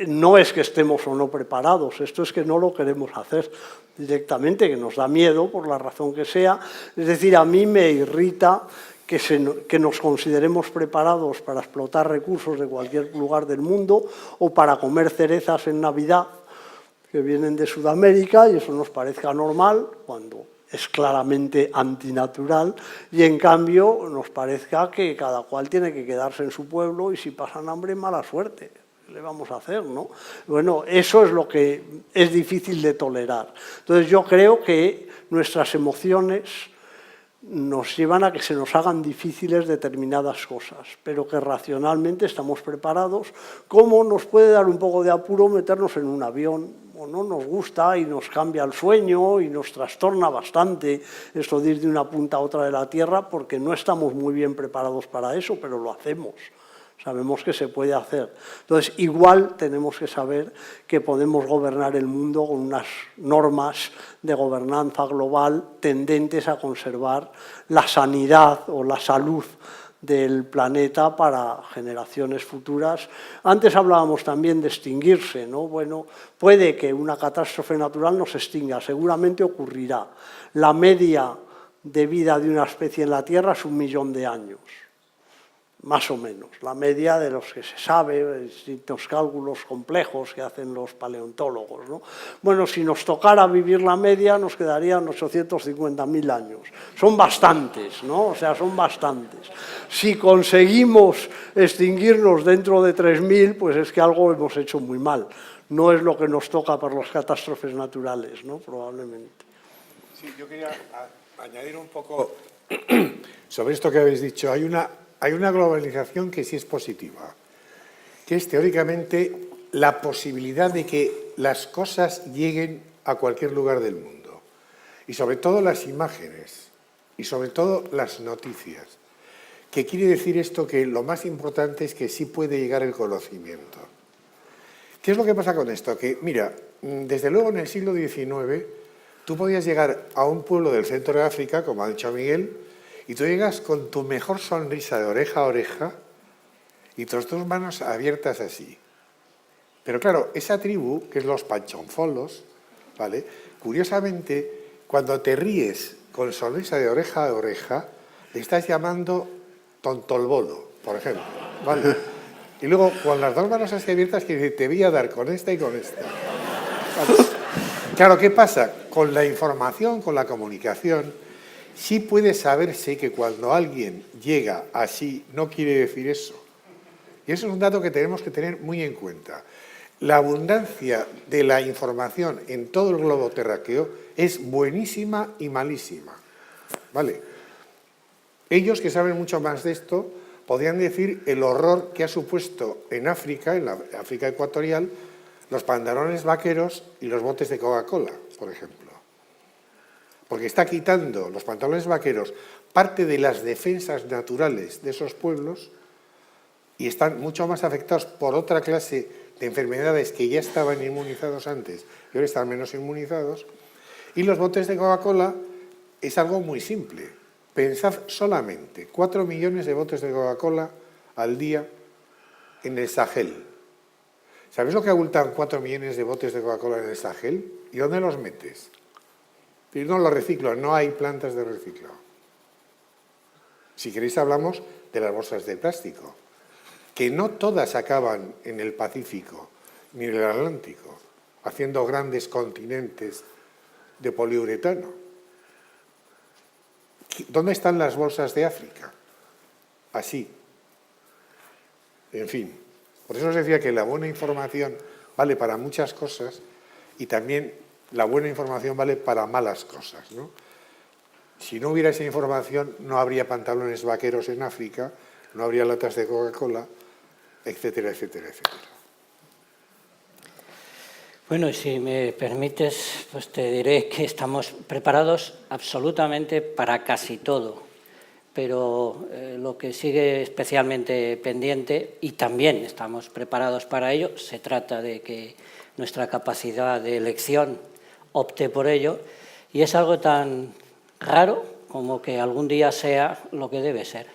no es que estemos o no preparados, esto es que no lo queremos hacer directamente, que nos da miedo por la razón que sea. Es decir, a mí me irrita que nos consideremos preparados para explotar recursos de cualquier lugar del mundo o para comer cerezas en Navidad que vienen de Sudamérica y eso nos parezca normal cuando es claramente antinatural y en cambio nos parezca que cada cual tiene que quedarse en su pueblo y si pasan hambre, mala suerte. ¿Qué le vamos a hacer, no? Bueno, eso es lo que es difícil de tolerar. Entonces yo creo que nuestras emociones nos llevan a que se nos hagan difíciles determinadas cosas, pero que racionalmente estamos preparados, como nos puede dar un poco de apuro meternos en un avión, o no nos gusta y nos cambia el sueño y nos trastorna bastante esto de ir de una punta a otra de la Tierra, porque no estamos muy bien preparados para eso, pero lo hacemos. Sabemos que se puede hacer. Entonces, igual tenemos que saber que podemos gobernar el mundo con unas normas de gobernanza global tendentes a conservar la sanidad o la salud del planeta para generaciones futuras. Antes hablábamos también de extinguirse, ¿no? Bueno, puede que una catástrofe natural nos extinga, seguramente ocurrirá. La media de vida de una especie en la Tierra es 1 millón de años. Más o menos, la media de los que se sabe, distintos cálculos complejos que hacen los paleontólogos, ¿no? Bueno, si nos tocara vivir la media, nos quedarían 850.000 años. Son bastantes, ¿no? O sea, son bastantes. Si conseguimos extinguirnos dentro de 3.000, pues es que algo hemos hecho muy mal. No es lo que nos toca por las catástrofes naturales, ¿no? Probablemente. Sí, yo quería añadir un poco sobre esto que habéis dicho. Hay una globalización que sí es positiva, que es teóricamente la posibilidad de que las cosas lleguen a cualquier lugar del mundo. Y sobre todo las imágenes, y sobre todo las noticias. ¿Qué quiere decir esto? Que lo más importante es que sí puede llegar el conocimiento. ¿Qué es lo que pasa con esto? Que, mira, desde luego en el siglo XIX tú podías llegar a un pueblo del centro de África, como ha dicho Miguel, y tú llegas con tu mejor sonrisa de oreja a oreja y tus dos manos abiertas así. Pero claro, esa tribu, que es los panchonfolos, ¿vale? Curiosamente, cuando te ríes con sonrisa de oreja a oreja, le estás llamando tontolbolo, por ejemplo, ¿vale? Y luego, con las dos manos así abiertas, que te voy a dar con esta y con esta. ¿Vale? Claro, ¿qué pasa? Con la información, con la comunicación, sí puede saberse que cuando alguien llega así no quiere decir eso. Y eso es un dato que tenemos que tener muy en cuenta. La abundancia de la información en todo el globo terráqueo es buenísima y malísima. ¿Vale? Ellos que saben mucho más de esto podrían decir el horror que ha supuesto en África, en la África ecuatorial, los pantalones vaqueros y los botes de Coca-Cola, por ejemplo. Porque está quitando los pantalones vaqueros parte de las defensas naturales de esos pueblos y están mucho más afectados por otra clase de enfermedades que ya estaban inmunizados antes y ahora están menos inmunizados. Y los botes de Coca-Cola es algo muy simple. Pensad solamente 4 millones de botes de Coca-Cola al día en el Sahel. ¿Sabéis lo que abultan 4 millones de botes de Coca-Cola en el Sahel? ¿Y dónde los metes? Y no los reciclo, no hay plantas de reciclado. Si queréis hablamos de las bolsas de plástico, que no todas acaban en el Pacífico ni en el Atlántico, haciendo grandes continentes de poliuretano. ¿Dónde están las bolsas de África? Así. En fin, por eso os decía que la buena información vale para muchas cosas y también la buena información vale para malas cosas, ¿no? Si no hubiera esa información, no habría pantalones vaqueros en África, no habría latas de Coca-Cola, etcétera, etcétera, etcétera. Bueno, y si me permites, pues te diré que estamos preparados absolutamente para casi todo, pero lo que sigue especialmente pendiente, y también estamos preparados para ello, se trata de que nuestra capacidad de elección opte por ello, y es algo tan raro como que algún día sea lo que debe ser.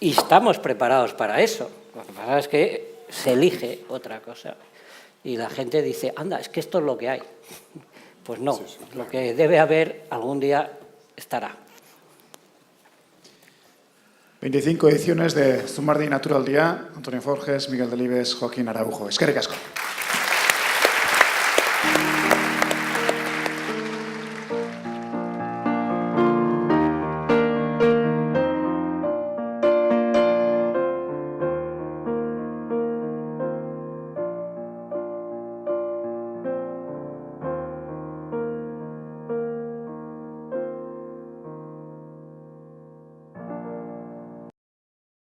y estamos preparados para eso. Lo que pasa es que se elige otra cosa y la gente dice, anda, es que esto es lo que hay. Pues no, lo que debe haber algún día estará. 25 ediciones de Zumardi Natural Día, Antonio Forges, Miguel Delibes, Joaquín Araujo. Eskerrik asko.